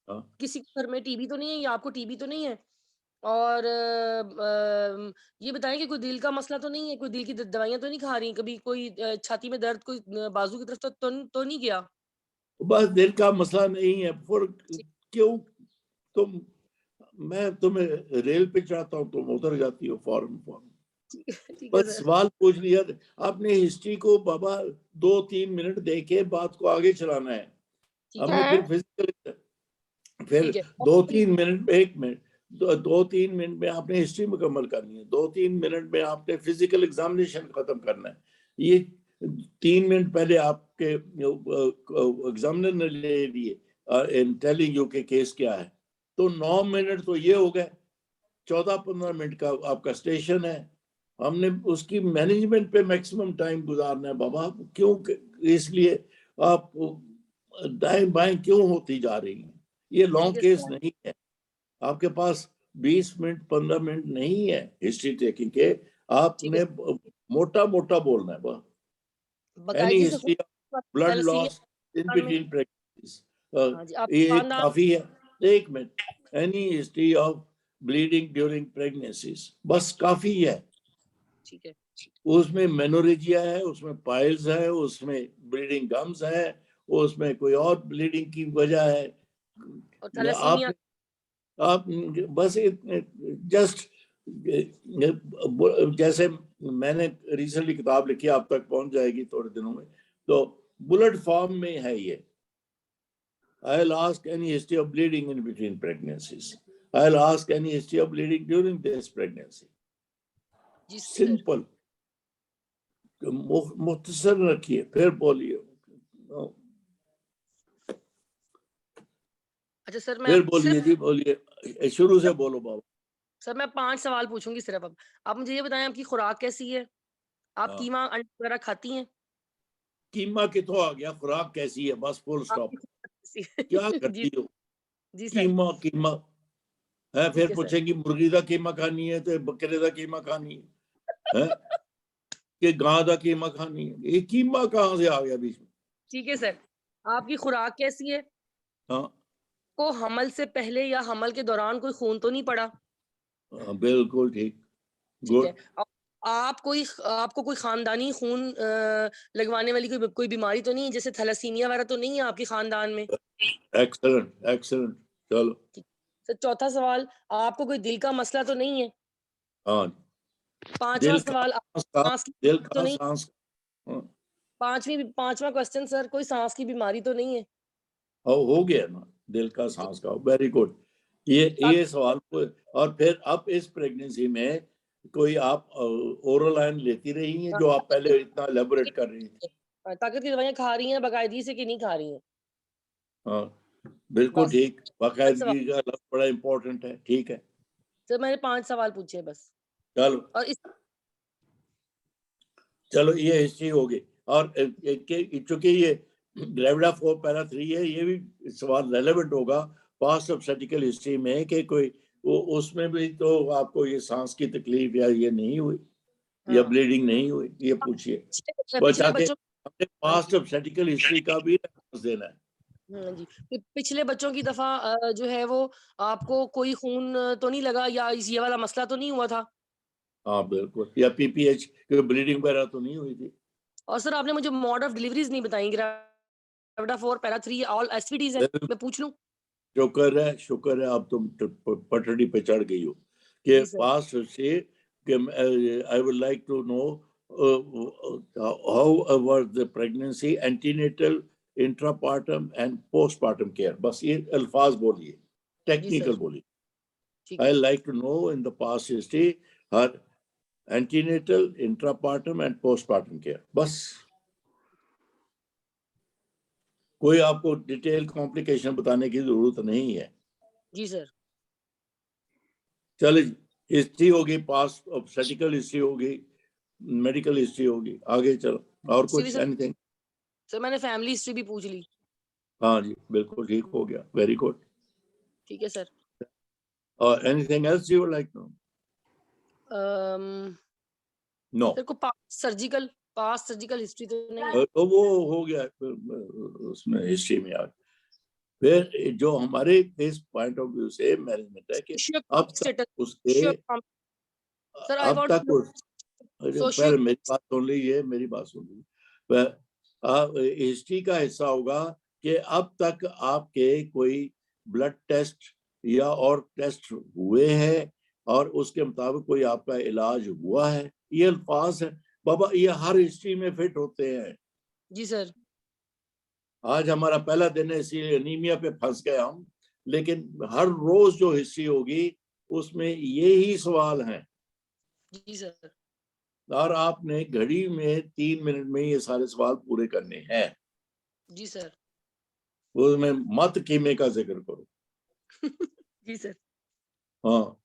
तो किसी के घर में टीबी तो नहीं है, या आपको टीबी तो नहीं है? और ये बताएं कि कोई दिल का मसला तो नहीं है, कोई दिल की दवाइयां तो नहीं खा रही? कभी कोई छाती में दर्द, कोई बाजू की तरफ तो नहीं गया? बस दिल का मसला नहीं है। क्यों तुम, मैं तुम्हें रेल पे चाहता हूँ, तुम उतर जाती हो फौरन। बस सवाल पूछ लिया आपने, हिस्ट्री को बाबा 2-3 मिनट देके बात को आगे चलाना है। हमने फिर फिजिकल, फिर 2-3 मिनट में, 1 मिनट, 2-3 मिनट में आपने हिस्ट्री मुकम्मल करनी है, 2-3 मिनट में आपने फिजिकल एग्जामिनेशन खत्म करना है। ये 3 मिनट पहले आपके एग्जामिनर ने ले लिए इन टेलिंग यू के केस क्या है, तो 9 मिनट तो ये हो गए। 14-15 मिनट का आपका स्टेशन है, हमने उसकी मैनेजमेंट पे मैक्सिमम टाइम गुजारना है बाबा। क्यों? इसलिए आप दाएं बाएं क्यों होती जा रही हैं? ये लॉन्ग केस नहीं है। आपके पास 20 मिनट 15 मिनट नहीं है हिस्ट्री टेकिंग के, आपने मोटा मोटा बोलना है बस। Any history of blood loss in between pregnancies, ये काफी है। 1 minute, any history of bleeding during pregnancies, बस काफी है। ठीक है, उसमें मेनोरेजिया है, उसमें पाइल्स है, उसमें ब्लीडिंग गम्स है, उसमें कोई और ब्लीडिंग की वजह है। आप बस जस्ट, जैसे मैंने रिसेंटली किताब लिखी, आप तक पहुंच जाएगी थोड़े दिनों में, तो बुलेट फॉर्म में है ये। I'll ask any history of bleeding in between pregnancies. I'll ask any history of bleeding during this pregnancy. Simple. मुख्तसर रखिए, फिर बोलिए। अच्छा सर, फिर बोलिए जी, बोलिए, शुरू से बोलो बाबा। सर मैं 5 सवाल पूछूंगी सिर्फ। अब आप मुझे ये बताएं, आपकी खुराक कैसी है? आप कीमा अंडा वगैरह खाती हैं? कीमा कितो आ गया, खुराक कैसी है, बस फुल स्टॉप। क्या करती हो? जी सर। कीमा कीमा है, फिर पूछेंगी मुर्गी का कीमा खानी है तो बकरे का कीमा खानी है कि गां का कीमा खानी है? ये कीमा कहाँ से आ गया बीच में? ठीक है सर, आपकी खुराक कैसी है? हाँ, को हमल से पहले या हमल के दौरान कोई खून तो नहीं पड़ा? बिल्कुल ठीक, ठीक है। आपको कोई खानदानी खून लगवाने वाली कोई बीमारी तो नहीं है, जैसे थैलेसीमिया वगैरह तो नहीं है आपके खानदान में? एक्सीलेंट एक्सीलेंट, चलो। सर चौथा सवाल, आपको कोई दिल का मसला तो नहीं है? हाँ। पांचवा सवाल, दिल का सांस। पांचवा क्वेश्चन सर, कोई सांस की बीमारी तो नहीं है? हो गया ना, दिल का सांस का। वेरी गुड, ये सवाल। और फिर अब इस प्रेगनेंसी में कोई आप ओरल आयन लेती रही हैं, जो आप पहले इतना एलेबोरेट कर रही थी? ताकत की दवाइयां खा रही हैं बाकायदगी से कि नहीं खा रही हैं? हाँ बिल्कुल ठीक, बाकायदगी का बड़ा इम्पोर्टेंट है। ठीक है सर, मैंने 5 सवाल पूछे बस। चलो, और चलो ये हिस्ट्री होगी। और चूंकि ये ग्रेविडा 4 पैरा 3 है, ये भी सवाल रेलेवेंट होगा पास्ट ऑब्स्टेट्रिकल हिस्ट्री में कि कोई उसमें भी तो आपको ये सांस की तकलीफ या ये नहीं हुई या ब्लीडिंग नहीं हुई, ये पूछिए। पास्ट ऑब्स्टेट्रिकल हिस्ट्री का भी रेफरेंस देना है। हाँ जी, पिछले बच्चों की दफा जो है वो आपको कोई खून तो नहीं लगा या ये वाला मसला तो नहीं हुआ था? हाँ बिल्कुल, या पीपीएच ब्लीडिंग वगैरह तो नहीं हुई थी। और सर आपने मुझे मोड ऑफ डिलीवरीज नहीं बताई, ग्रेविडा 4 पैरा 3 ऑल एसवीडीज है, मैं पूछ लूं? शुक्र है आप तुम पटड़ी पे चढ़ गई हो कि पास से I would like to know how was the pregnancy, antenatal, intrapartum and postpartum care. बस ये अल्फाज बोलिए, टेक्निकल बोलिए। I like to know in the past history her antenatal, intrapartum and postpartum care. बस कोई आपको डिटेल कॉम्प्लिकेशन बताने की जरूरत नहीं है। जी सर। चलिए, हिस्ट्री होगी, पास्ट ऑब्स्टेट्रिकल हिस्ट्री होगी, मेडिकल हिस्ट्री होगी, आगे चलो। और कुछ एनीथिंग? सर मैंने फैमिली हिस्ट्री भी पूछ ली। हाँ जी बिल्कुल ठीक हो गया, वेरी गुड। ठीक है सर। और anything else you would like to? No, sir को पास्ट सर्जिकल हिस्ट्री तो नहीं है? तो वो हो गया उसमें हिस्ट्री में। यार फिर जो हमारे इस पॉइंट ऑफ व्यू से मैनेजमेंट है कि अब तक उसके अब तक पहले मेरी बात सुन लीजिए, मेरी बात सुन लीजिए। हिस्ट्री का हिस्सा होगा कि अब तक आपके कोई ब्लड टेस्ट या और टेस्ट हुए हैं और उसके मुताबिक कोई आपका इलाज हुआ है। ये अल्फाज है बाबा, ये हर हिस्ट्री में फिट होते हैं। जी सर। आज हमारा पहला दिन है, इसीलिए एनीमिया पे फंस गए हम, लेकिन हर रोज जो हिस्ट्री होगी उसमें ये ही सवाल हैं। जी सर। और आपने घड़ी में 3 मिनट में ये सारे सवाल पूरे करने हैं। जी सर। उसमें मत कीमे का जिक्र करो। जी सर। हाँ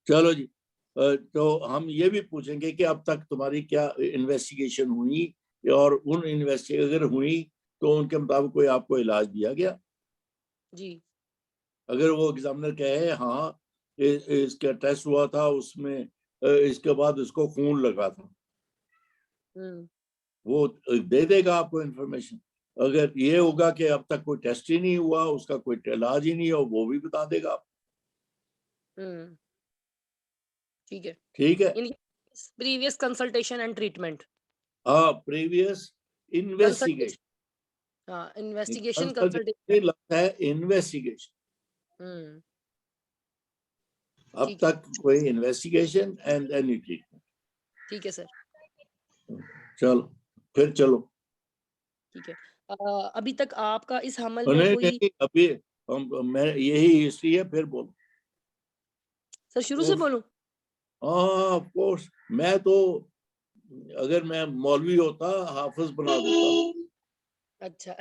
चलो जी, तो हम ये भी पूछेंगे कि अब तक तुम्हारी क्या इन्वेस्टिगेशन हुई, और उन इन्वेस्टिगेशन हुई तो उनके मुताबिक कोई आपको इलाज दिया गया? जी। अगर वो एग्जामिनर कहे हाँ इसका टेस्ट हुआ था, उसमें इसके बाद इसको खून लगा था, वो दे देगा आपको इंफॉर्मेशन। अगर ये होगा कि अब तक कोई टेस्ट ही नहीं हुआ, उसका कोई इलाज ही नहीं हो, वो भी बता देगा आप। ठीक है, ठीक है। Previous consultation and treatment. हाँ, प्रीवियस इन्वेस्टिगेशन। हाँ, इन्वेस्टिगेशन कंसल्टेशन लगता है इन्वेस्टिगेशन। अब ठीक है। तक कोई इन्वेस्टिगेशन एंड एनी ट्रीटमेंट। ठीक है सर। चलो फिर चलो। ठीक है। अभी तक आपका इस हमल में नहीं कोई नहीं, अभी मैं यही हिस्ट्री है, फिर बोलो। सर शुरू से बोलूं? हाँ ऑफ कोर्स, मैं तो अगर मैं मौलवी होता हाफिज बना देता। अच्छा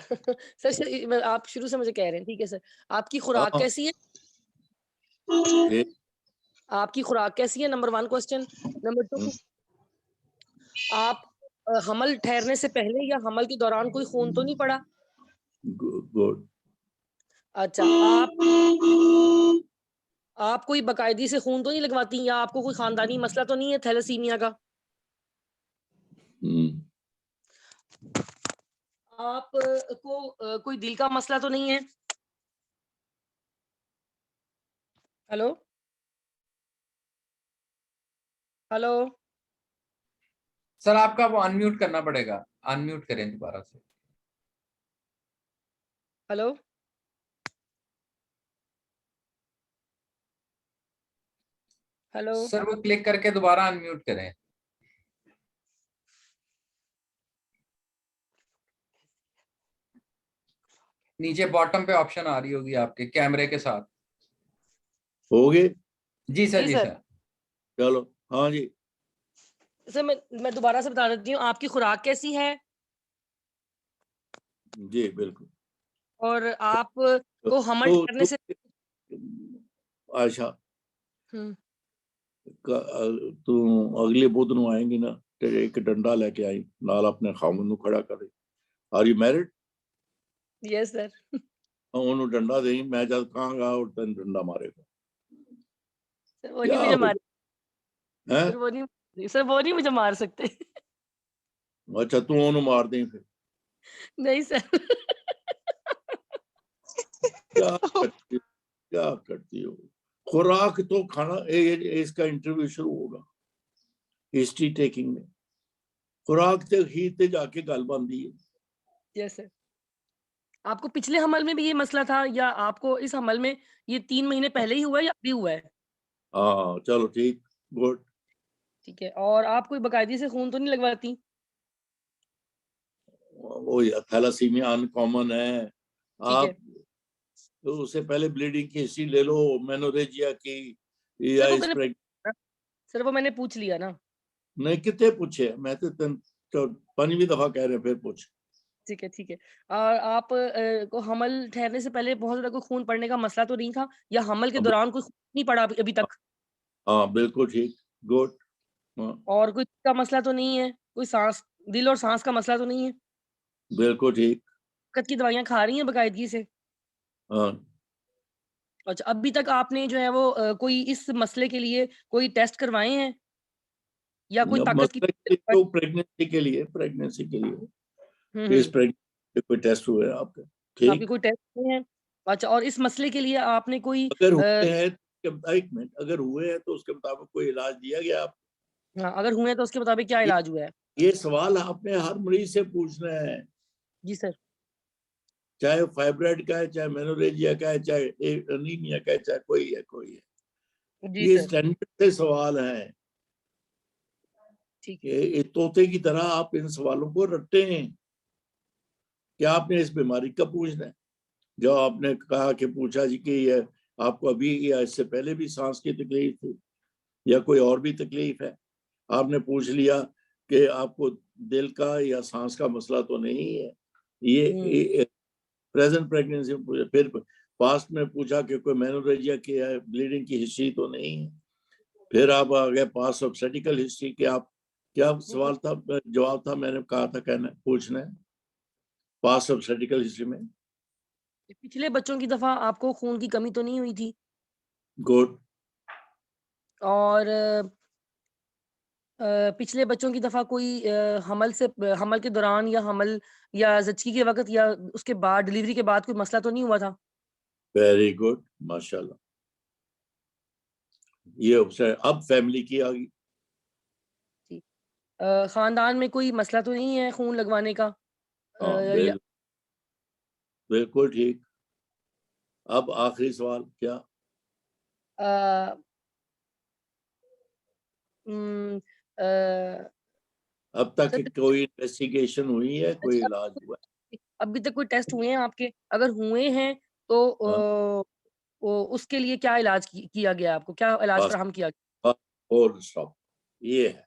सर आप शुरू से मुझे कह रहे हैं, ठीक है सर। आपकी खुराक हाँ। कैसी है? आपकी खुराक कैसी है? Number 1 question. नंबर 2, आप हमल ठहरने से पहले या हमल के दौरान कोई खून तो नहीं पड़ा? गुड। अच्छा, आप कोई बाकायदी से खून तो नहीं लगवाती, या आपको कोई खानदानी मसला तो नहीं है थैलेसीमिया का? आप को कोई दिल का मसला तो नहीं है? हेलो हेलो सर आपका वो अनम्यूट करना पड़ेगा, अनम्यूट करें दोबारा से। हेलो हेलो सर वो क्लिक करके दोबारा अनम्यूट करें। नीचे बॉटम पे ऑप्शन आ रही होगी आपके कैमरे के साथ। हो गए? जी सर, जी सर। चलो हाँ जी सर, मैं दोबारा से बता देती हूँ, आपकी खुराक कैसी है जी बिल्कुल। और आप को हमल ठहरने से आशा हम्म तू अगले बुध ਨੂੰ ਆਏਂਗੀ ਨਾ ਤੇ ਇੱਕ ਡੰਡਾ ਲੈ ਕੇ ਆਈ ਨਾਲ ਆਪਣੇ ਖਾਮਨ ਨੂੰ ਖੜਾ ਕਰੇ। Are you married? Yes sir. ਉਹਨੂੰ ਡੰਡਾ ਦੇਈ, ਮੈਂ ਜਦ ਕਹਾਂਗਾ ਉਹ ਤੈਨੂੰ ਡੰਡਾ ਮਾਰੇਗਾ। वो नहीं मुझे मार हैं? सर वो नहीं मुझे मार सकते। अच्छा तू ਉਹਨੂੰ ਮਾਰ ਦੇਈ फिर। नहीं सर। क्या करती हो? खुराक तो खाना, इसका इंटरव्यू शुरू होगा हिस्ट्री टेकिंग में, खुराक तक ही ते जाके गल बनती है। Yes sir. आपको पिछले हमल में भी ये मसला था, या आपको इस हमल में ये 3 महीने पहले ही हुआ है या अभी हुआ है? हाँ चलो ठीक, गुड। ठीक है। और आप कोई बाकायदी से खून तो नहीं लगवाती? वो थैलासीमिया अनकॉमन है। आप तो उससे पहले ब्लीडिंग की हिस्ट्री ले लो, मेनोरेजिया की या इस पर। सर वो मैंने पूछ लिया ना। नहीं कितने पूछे, मैं तो 5वीं दफा कह रहे हैं, फिर पूछ। ठीक है, ठीक है। और आप को हमल ठहरने से पहले बहुत ज्यादा कोई खून पड़ने का मसला तो नहीं था, या हमल के दौरान कोई खून नहीं पड़ा अभी तक? हाँ बिल्कुल ठीक, गुड। और कोई का मसला तो नहीं है, कोई सांस, दिल और सांस का मसला तो नहीं है? बिल्कुल ठीक। दिक्कत की दवाइयाँ खा रही हैं बाकायदगी से? हाँ। अच्छा, अभी तक आपने जो है वो कोई इस मसले के लिए कोई टेस्ट करवाए हैं, या कोई ताकत की तो प्रेगनेंसी के लिए इस प्रेगनेंसी कोई टेस्ट हुए आपके? आपके ठीक। कोई टेस्ट नहीं है? अच्छा, और इस मसले के लिए आपने कोई अगर हुए हैं एक मिनट, अगर हुए हैं तो उसके मुताबिक कोई इलाज दिया गया आप? हाँ, अगर हुए हैं तो उसके मुताबिक क्या इलाज हुआ है? ये सवाल आपने हर मरीज से पूछना है। जी सर। चाहे फाइब्राइड का है, चाहे मेनोरेजिया का है, चाहे एनीमिया का है, चाहे कोई है। जी ये सर। स्टैंडर्ड से सवाल है। ठीक है। तोते की तरह आप इन सवालों को रटते हैं। क्या आपने इस बीमारी का पूछना है? जो आपने कहा कि पूछा जी कि ये आपको अभी या इससे पहले भी सांस की तकलीफ थी या कोई और भी तकलीफ है, आपने पूछ लिया कि आपको दिल का या सांस का मसला तो नहीं है। ये प्रेजेंट प्रेगनेंसी में पूछा, फिर पास्ट में पूछा कि कोई मेनोरेजिया की है, ब्लीडिंग की हिस्ट्री तो नहीं है। फिर आप आ गए पास्ट ऑब्स्टेटिकल हिस्ट्री के। आप क्या सवाल था, जवाब था, मैंने कहा था कहना पूछना है पास्ट ऑब्स्टेटिकल हिस्ट्री में? पिछले बच्चों की दफा आपको खून की कमी तो नहीं हुई थी? गुड। और पिछले बच्चों की दफा कोई हमल के दौरान या हमल या ज़चगी के वक़्त या उसके बाद डिलीवरी के बाद कोई मसला तो नहीं हुआ था? वेरी गुड, माशाल्लाह। ये अब फैमिली की आ गई। जी। खानदान में कोई मसला तो नहीं है खून लगवाने का? हाँ, या बिल्कुल ठीक। अब आखिरी सवाल क्या? अ, उम, अ, अब तक सर कोई इन्वेस्टिगेशन हुई है, कोई अच्छा, इलाज हुआ अभी तक कोई टेस्ट हुए हैं आपके? अगर हुए हैं तो है? हाँ, उसके लिए क्या इलाज किया गया आपको? क्या इलाज बस फ़राहम किया? बस, फुल स्टॉप। ये है,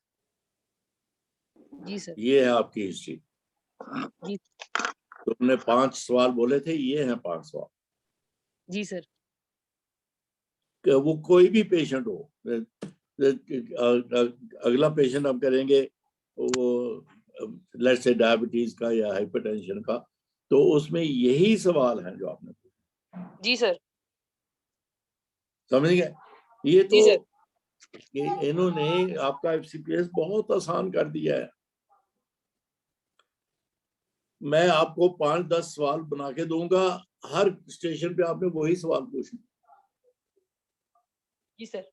जी सर। ये है आपकी हिस्ट्री। जी, तुमने 5 सवाल बोले थे, ये हैं 5 सवाल। जी सर। कि वो कोई भी पेशेंट हो, अगला पेशेंट हम करेंगे वो लेट्स से डायबिटीज का या हाइपरटेंशन का, तो उसमें यही सवाल है जो आपने पूछा। जी सर। समझ गए? ये जी तो सर। इन्होंने आपका एफसीपीएस बहुत आसान कर दिया है। मैं आपको 5-10 सवाल बना के दूंगा, हर स्टेशन पे आपने वही सवाल पूछना जी सर।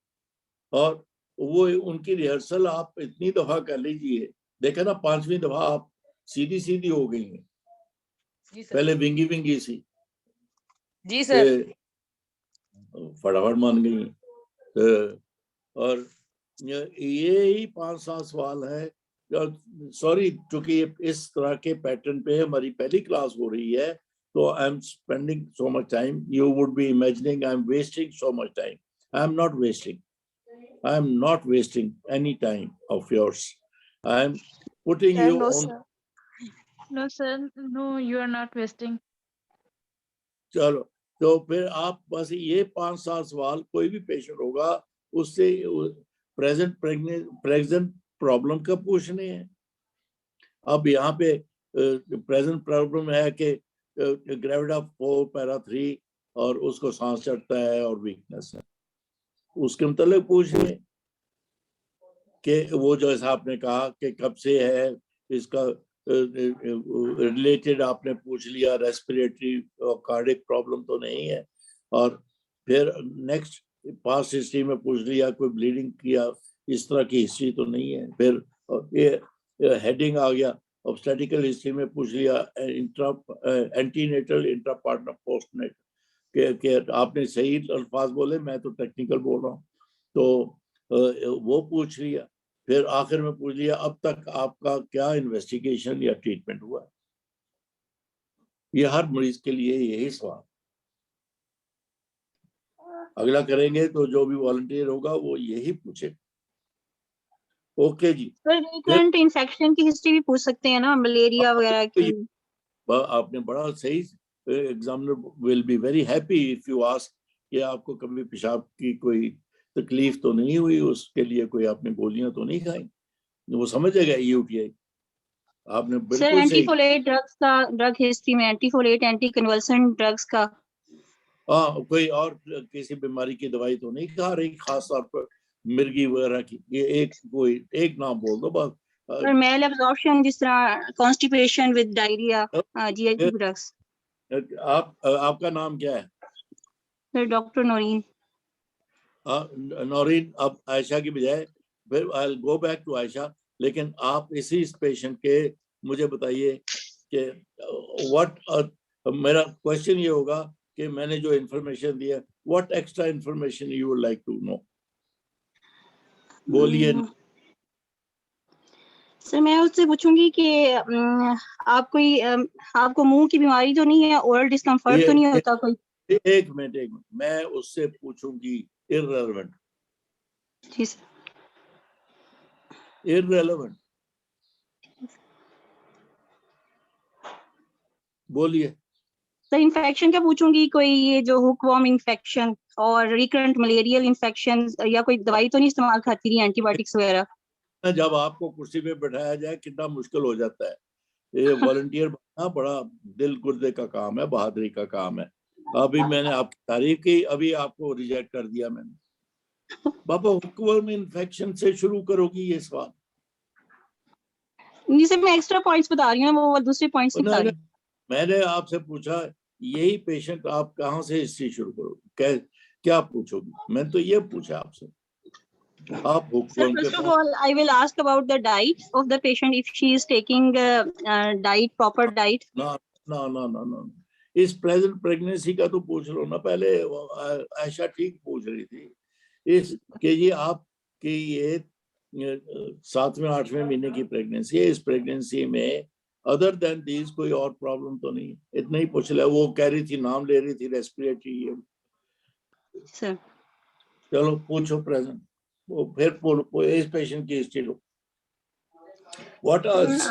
और वो उनकी रिहर्सल आप इतनी दफा कर लीजिए। देखा ना, 5वीं दफा आप सीधी सीधी हो गई हैं। जी सर। पहले विंगी विंगी सी, जी सर। फटाफट मान गई। और ये ही 5-7 सवाल है। सॉरी, चूंकि इस तरह के पैटर्न पे हमारी पहली क्लास हो रही है, तो I am spending so much time, you would be imagining I am wasting so much time. I am not wasting, I am not wasting any time of yours. I am putting Sir, you no, on. sir. No, sir. No, you are not wasting. चलो, तो फिर आप बस ये 5-7 सवाल कोई भी पेशेंट होगा उससे प्रेजेंट प्रॉब्लम का पूछने हैं। अब यहाँ पे प्रेजेंट प्रॉब्लम है कि ग्रेविटा 4 पैरा 3 और उसको सांस चढ़ता है और वीकनेस है, उसके मतलब पूछने कि वो जैसा आपने कहा कि कब से है, इसका रिलेटेड आपने पूछ लिया, रेस्पिरेटरी और कार्डिक प्रॉब्लम तो नहीं है, और फिर नेक्स्ट पास्ट हिस्ट्री में पूछ लिया कोई ब्लीडिंग किया, इस तरह की हिस्ट्री तो नहीं है। फिर ये हेडिंग आ गया, ऑब्स्टेटिकल हिस्ट्री में पूछ लिया एंटीनेटल, इंट्रा पार्टनर, पोस्टनेट के आपने सही अल्फाज बोले, मैं तो टेक्निकल बोल रहा हूँ, तो वो पूछ लिया। फिर आखिर में पूछ लिया अब तक आपका क्या इन्वेस्टिगेशन या ट्रीटमेंट हुआ है। ये हर मरीज के लिए यही सवाल। अगला करेंगे तो जो भी वॉलंटियर होगा वो यही पूछे। ओके जी। सर, रिकरेंट इन्फेक्शन की हिस्ट्री भी पूछ सकते हैं ना, मलेरिया वगैरह की? आपने बड़ा सही, examiner will be very happy if you ask कि आपको कभी पेशाब की कोई तकलीफ तो नहीं हुई, उसके लिए कोई आपने गोलियां तो नहीं खाई, वो समझेगा यूटीआई। आपने सर, बिल्कुल सही। एंटीफोलेट ड्रग्स का, ड्रग हिस्ट्री में एंटीफोलेट, एंटी कन्वल्सेंट ड्रग्स का? हाँ, कोई और किसी बीमारी की दवाई तो नहीं खा रही, खास तौर पर मिर्गी वगैरह की? ये एक नाम बोल दो बस। सर, मेल एब्जॉर्प्शन, जिस तरह constipation with diarrhoea, GIT drugs. आपका नाम क्या है? Sir, doctor Naureen. नौरीन, अब आयशा की बजाय फिर I will go back to Aisha, लेकिन आप इसी पेशेंट के मुझे बताइए कि व्हाट, मेरा क्वेश्चन ये होगा कि मैंने जो इन्फॉर्मेशन दिया, what extra information you would like to know, बोलिए। सर, मैं उससे पूछूंगी कि आपको मुंह की बीमारी तो नहीं है, ओरल डिस्कम्फर्ट तो नहीं होता कोई? एक मिनट, मैं उससे पूछूंगी इररेलेवेंट। जी सर। इररेलेवेंट, बोलिए। सर, इन्फेक्शन क्या पूछूंगी, कोई ये जो हुकवॉर्म इन्फेक्शन और रिकरेंट मलेरियल इन्फेक्शन, या कोई दवाई तो नहीं इस्तेमाल करती रही, एंटीबायोटिक्स वगैरह? जब आपको कुर्सी पे बैठाया जाए कितना मुश्किल हो जाता है। ये वॉलंटियर बनना बड़ा दिल गुर्दे का काम है, बहादुरी का काम है। अभी मैंने आपकी तारीफ की, अभी आपको रिजेक्ट कर दिया मैंने। पापा हुकवर्म इन्फेक्शन से शुरू करोगी ये सवाल? नहीं सर, मैं एक्स्ट्रा पॉइंट्स बता रही हूँ, वो दूसरे पॉइंट्स बता रही हूँ। मैंने आपसे पूछा यही पेशेंट आप कहाँ से हिस्ट्री शुरू करोगे, क्या पूछोगी? मैं तो ये पूछा आपसे। आप हुकवर्म के First of all, I will ask about the diet of the patient if she is taking diet, proper diet. ना इस प्रेजेंट प्रेगनेंसी का तो पूछ लो ना पहले। आयशा ठीक पूछ रही थी इस कि ये आप कि ये 7वें 8वें महीने की प्रेगनेंसी है, इस प्रेगनेंसी में अदर देन दीज कोई और प्रॉब्लम तो नहीं? इतना ही पूछ लिया। वो कह रही थी, नाम ले रही थी रेस्पिरेटरी। सर चलो पूछो प्रेजेंट, वो फिर इस पेशेंट की history low. What else?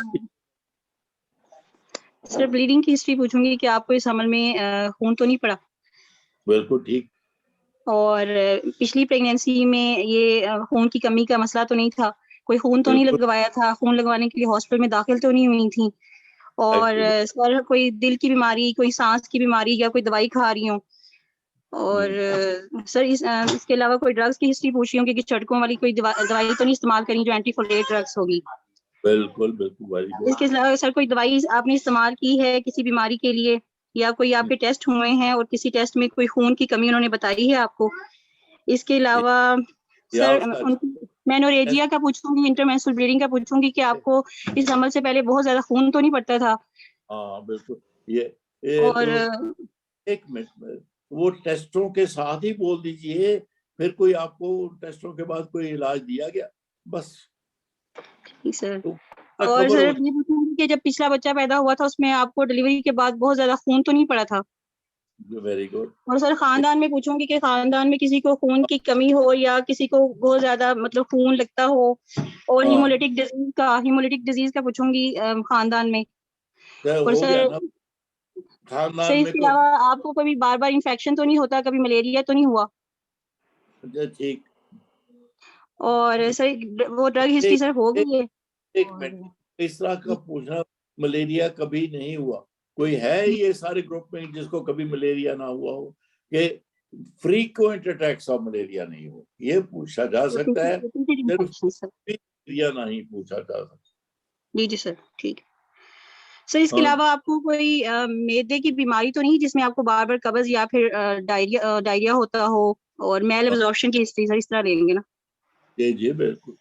Sir bleeding की हिस्ट्री पूछूंगी कि आपको इस हमल में खून तो नहीं पड़ा? बिल्कुल ठीक। और पिछली प्रेगनेंसी में ये खून की कमी का मसला तो नहीं था? कोई खून तो नहीं लगवाया था? खून लगवाने के लिए हॉस्पिटल में दाखिल तो नहीं हुई थी? और सर कोई दिल की बीमारी, कोई सांस की बीमारी या कोई दवाई खा रही हूँ? और सर इसके अलावा कोई ड्रग्स की हिस्ट्री पूछी होगी कि झटकों वाली कोई दवाई तो नहीं इस्तेमाल करी जो एंटीफोलेट ड्रग्स होगी? बिल्कुल बिल्कुल। इसके अलावा सर कोई दवाई आपने इस्तेमाल की है किसी बीमारी के लिए, या कोई आपके टेस्ट हुए हैं और किसी टेस्ट में कोई खून की कमी उन्होंने बताई है आपको? इसके अलावा सर मेनोरेजिया का पूछूंगी, इंटरमेंस्ट्रुअल ब्लीडिंग का पूछूंगी कि आपको इस हमल से पहले बहुत ज्यादा खून तो नहीं पड़ता था? हाँ बिल्कुल। ये और एक मिनट, वो टेस्टों के साथ ही बोल दीजिए, फिर कोई आपको टेस्टों के बाद कोई इलाज दिया गया? बस ठीक सर। और सर ये पूछूंगी कि जब पिछला बच्चा पैदा हुआ था उसमें आपको डिलीवरी के बाद बहुत ज्यादा खून तो नहीं पड़ा था? Very good. और सर खानदान में पूछूंगी कि खानदान में किसी को खून की कमी हो या किसी को बहुत ज्यादा मतलब खून लगता हो? और हीमोलिटिक डिजीज का पूछूंगी खानदान में। और सर इसके अलावा आपको कभी बार बार इन्फेक्शन तो नहीं होता? कभी मलेरिया तो नहीं हुआ? ठीक। और सर वो ड्रग हिस्ट्री सर हो गई है? एक मिनट, इस तरह का पूछना, मलेरिया कभी नहीं हुआ? कोई है ये सारे ग्रुप में जिसको कभी मलेरिया ना हुआ हो, कि फ्रीक्वेंट अटैक्स ऑफ मलेरिया नहीं हो? ये पूछा जा सकता है, मलेरिया नहीं पूछा जा सकता। जी सर ठीक। सर इसके अलावा आपको कोई मैदे की बीमारी तो नहीं जिसमें आपको बार बार कब्ज या फिर डायरिया होता हो? और मेल एब्जॉर्प्शन की हिस्ट्री सर इस तरह लेंगे ना? जी बिल्कुल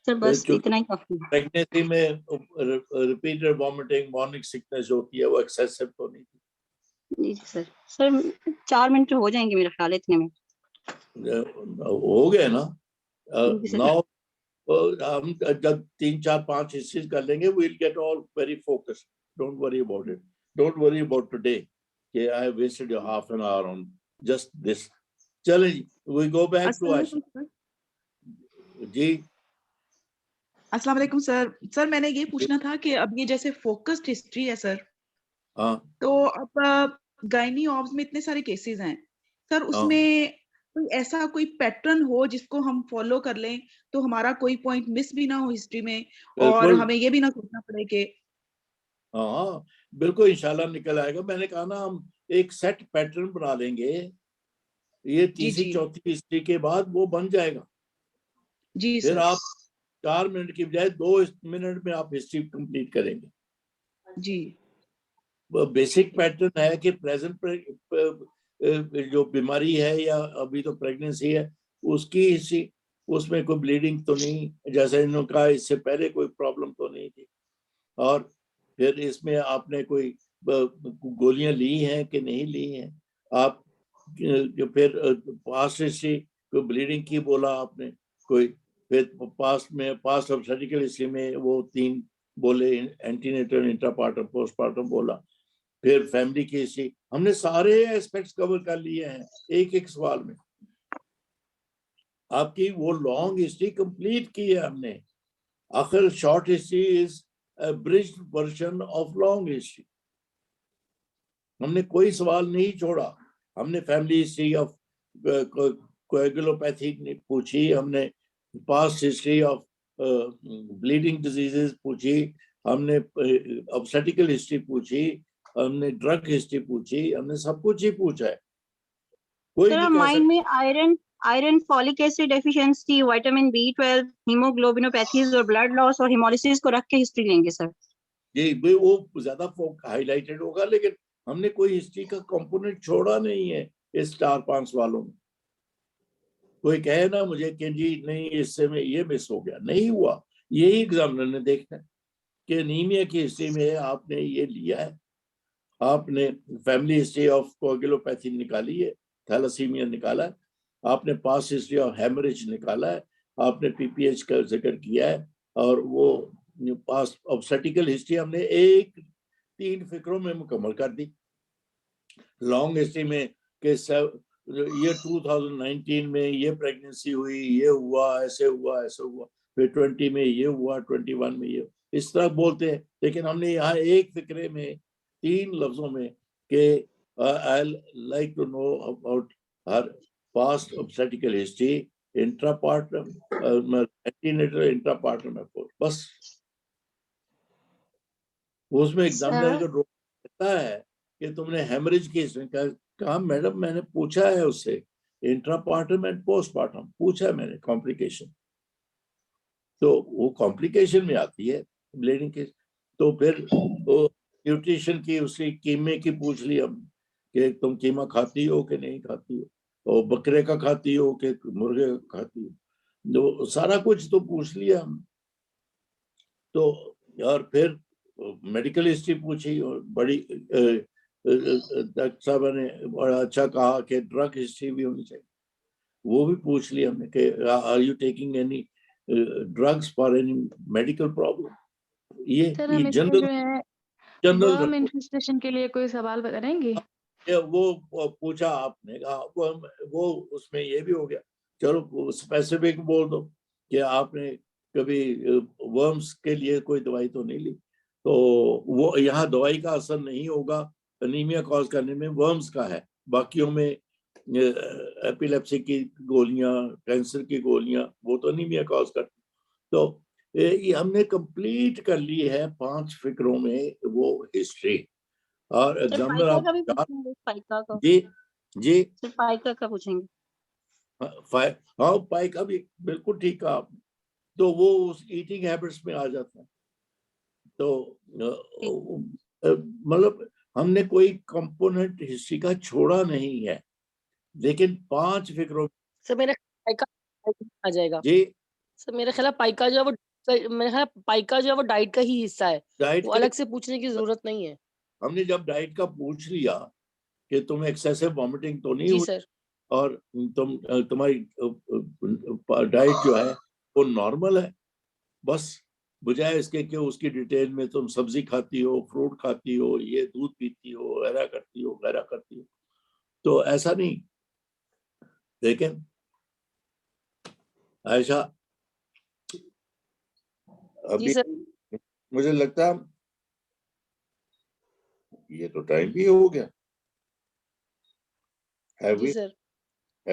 सर बस इतना ही काफी है। प्रेगनेंसी में रिपीटेड वॉमिटिंग, मॉर्निंग सिकनेस होती है, वो एक्सेसिव तो नहीं? जी सर। सर 4 मिनट हो जाएंगे मेरा ख्याल है, इतने में हो गए ना? नाउ हम जब 3 4 5 हिस्ट्रीज कर लेंगे, we'll get all very focused. Don't worry about it. Don't worry about today. Okay, I have wasted your half an hour on just this. चलें, we go back to Aisha. जी अस्सलाम वालेकुम सर। सर मैंने ये पूछना था कि अब ये जैसे फोकस्ड हिस्ट्री है सर, हाँ, तो अब गायनी ऑब्स में इतने सारे केसेस हैं सर, उसमें कोई ऐसा कोई पैटर्न हो जिसको हम फॉलो कर लें तो हमारा कोई पॉइंट मिस भी ना हो हिस्ट्री में, और हमें ये भी ना सोचना पड़े कि हाँ बिल्कुल इंशाल्लाह निकल आएगा। मैंने कहा ना, हम एक सेट पैटर्न बना लेंगे, ये तीसरी चौथी हिस्ट्री के बाद वो बन जाएगा जी। फिर आप 4 मिनट की बजाय 2 मिनट में आप हिस्ट्री कंप्लीट करेंगे जी। बेसिक पैटर्न है कि प्रेजेंट जो बीमारी है या अभी तो प्रेगनेंसी है उसकी हिस्ट्री, उसमें कोई ब्लीडिंग तो नहीं, जैसे इन्होंने कहा इससे पहले कोई प्रॉब्लम तो नहीं थी, और फिर इसमें आपने कोई गोलियां ली हैं कि नहीं ली हैं, आप फिर पास्ट हिस्ट्री, कोई ब्लीडिंग की बोला आपने, कोई फिर पास्ट ऑब्स्टेट्रिकल हिस्ट्री में वो 3 बोले, एंटीनेटल, इंट्रापार्टम, पोस्टपार्टम बोला, फिर फैमिली की हिस्ट्री। हमने सारे एस्पेक्ट्स कवर कर लिए हैं एक एक सवाल में। आपकी वो लॉन्ग हिस्ट्री कंप्लीट की है हमने। आखिर short history is bridged version of long history. हमने कोई सवाल नहीं छोड़ा। हमने फैमिली हिस्ट्री ऑफ कोएगुलोपैथी पूछी, हमने past history of bleeding diseases पूछी, हमने ऑब्स्टेट्रिकल हिस्ट्री पूछी, हमने ड्रग हिस्ट्री पूछी, हमने सब कुछ ही पूछा है। कोई सर नहीं कह माइंड सकता में iron folic acid deficiency, vitamin B12, haemoglobinopathies और ब्लड लॉस और हेमोलिसिस को रख के हिस्ट्री लेंगे सर। ये भी वो ज्यादा हाईलाइटेड होगा, लेकिन हमने कोई हिस्ट्री का कंपोनेंट छोड़ा नहीं है इस 4-5 वालों में। कोई कहे ना मुझे कि जी नहीं इससे में ये मिस हो गया, नहीं हुआ। यही एग्जामिनर ने देखना है कि एनीमिया की हिस्ट्री में आपने ये लिया है, आपने फैमिली हिस्ट्री ऑफ कोएगुलोपैथी निकाली है, थैलासीमिया निकाला है, आपने पास्ट हिस्ट्री ऑफ हेमरेज निकाला है, आपने पीपीएच का जिक्र किया है, और वो पास्ट ऑब्स्टेटिकल हिस्ट्री हमने 3 फिक्रों में मुकम्मल कर दी। लॉन्ग हिस्ट्री में के ये 2019 में ये प्रेगनेंसी हुई, ये हुआ, ऐसे हुआ, ऐसे हुआ, फिर 20 में ये हुआ, 21 में ये, इस तरह बोलते हैं। लेकिन हमने यहाँ एक फिक्रे में 3 लफ्जों में के I like to know about her past obstetrical history, intrapartum, antenatal, intrapartum, बस। उसमें एग्जामिनर का रोल कहता है कि तुमने हेमरेज की हिस्ट्री कहा, मैडम मैंने पूछा है उससे इंट्रापार्टम एंड पोस्टपार्टम पूछा है मैंने, कॉम्प्लिकेशन, तो वो कॉम्प्लिकेशन में आती है ब्लीडिंग की। तो फिर वो न्यूट्रिशन की, उसकी कीमे की पूछ ली हम कि तुम कीमा खाती हो कि नहीं खाती हो, और बकरे का खाती हो कि मुर्गे का खाती हो, तो सारा कुछ तो पूछ लिया हम। तो और फिर मेडिकल हिस्ट्री पूछी, और बड़ी डॉक्टर साहब ने बड़ा अच्छा कहा कि ड्रग हिस्ट्री भी होनी चाहिए, वो भी पूछ लिया हमने कि are you taking any drugs for any medical problem. ये सर हम इसमें जो है वर्म इन्फेस्टेशन के लिए कोई सवाल करेंगे? वो पूछा आपने, वो उसमें ये भी हो गया। चलो स्पेसिफिक बोल दो कि आपने कभी वर्म्स के लिए कोई दवाई तो नहीं ली, तो वो यहाँ दवाई का असर नहीं होगा एनीमिया कॉज करने में, वर्म्स का है। बाकियों में एपिलेप्सी की गोलियां, कैंसर की गोलियां, वो तो एनीमिया कॉज करती। तो ये हमने कंप्लीट कर ली है 5 फिक्रों में वो हिस्ट्री। और एग्जामिनर आप जी जी सर पाइका का पूछेंगे? हाँ पाइका भी बिल्कुल ठीक कहा आपने, तो वो उस ईटिंग हैबिट्स में आ जाता है। तो मतलब हमने कोई कंपोनेंट हिस्ट्री का छोड़ा नहीं है, लेकिन 5 फिक्रों सर मेरा पाइका आ जाएगा जी। सर मेरा ख्याल है पाइका जो है वो मेरा ख्याल पाइका जो है वो डाइट का ही हिस्सा है, डाइट वो अलग से पूछने की जरूरत नहीं है। हमने जब डाइट का पूछ लिया कि तुम्हें एक्सेसिव वॉमिटिंग तो नहीं जी हुई, सर, और तुम्हारी डाइट जो है वो नॉर्मल है, बस बजाय इसके कि उसकी डिटेल में तुम सब्जी खाती हो, फ्रूट खाती हो, ये दूध पीती हो, ऐसा करती हो, वगैरह करती हो, तो ऐसा नहीं। लेकिन आयशा अभी मुझे लगता है ये तो टाइम भी हो गया। Have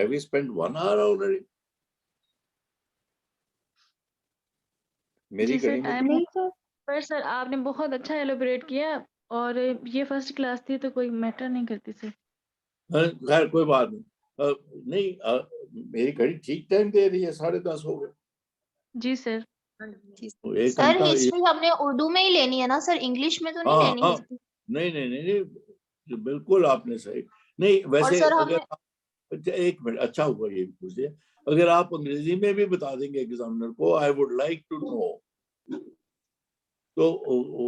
we spent 1 hour already? मेरी घड़ी में नहीं सर आपने बहुत अच्छा एलोबरेट किया, और ये फर्स्ट क्लास थी तो कोई मैटर नहीं करती सर। खैर कोई बात नहीं, मेरी घड़ी ठीक टाइम दे रही है, 10:30 हो गए। जी सर। सर हिस्ट्री हमने उर्दू में ही लेनी है ना सर, इंग्लिश में तो नहीं लेनी हिस्ट्री? नहीं, बिल्कुल आपने सही। नहीं वैसे अगर एक मिनट, अच्छा हुआ ये पूछ लिया, अगर आप अंग्रेजी में भी बता देंगे एग्जामिनर को, I would like to know, तो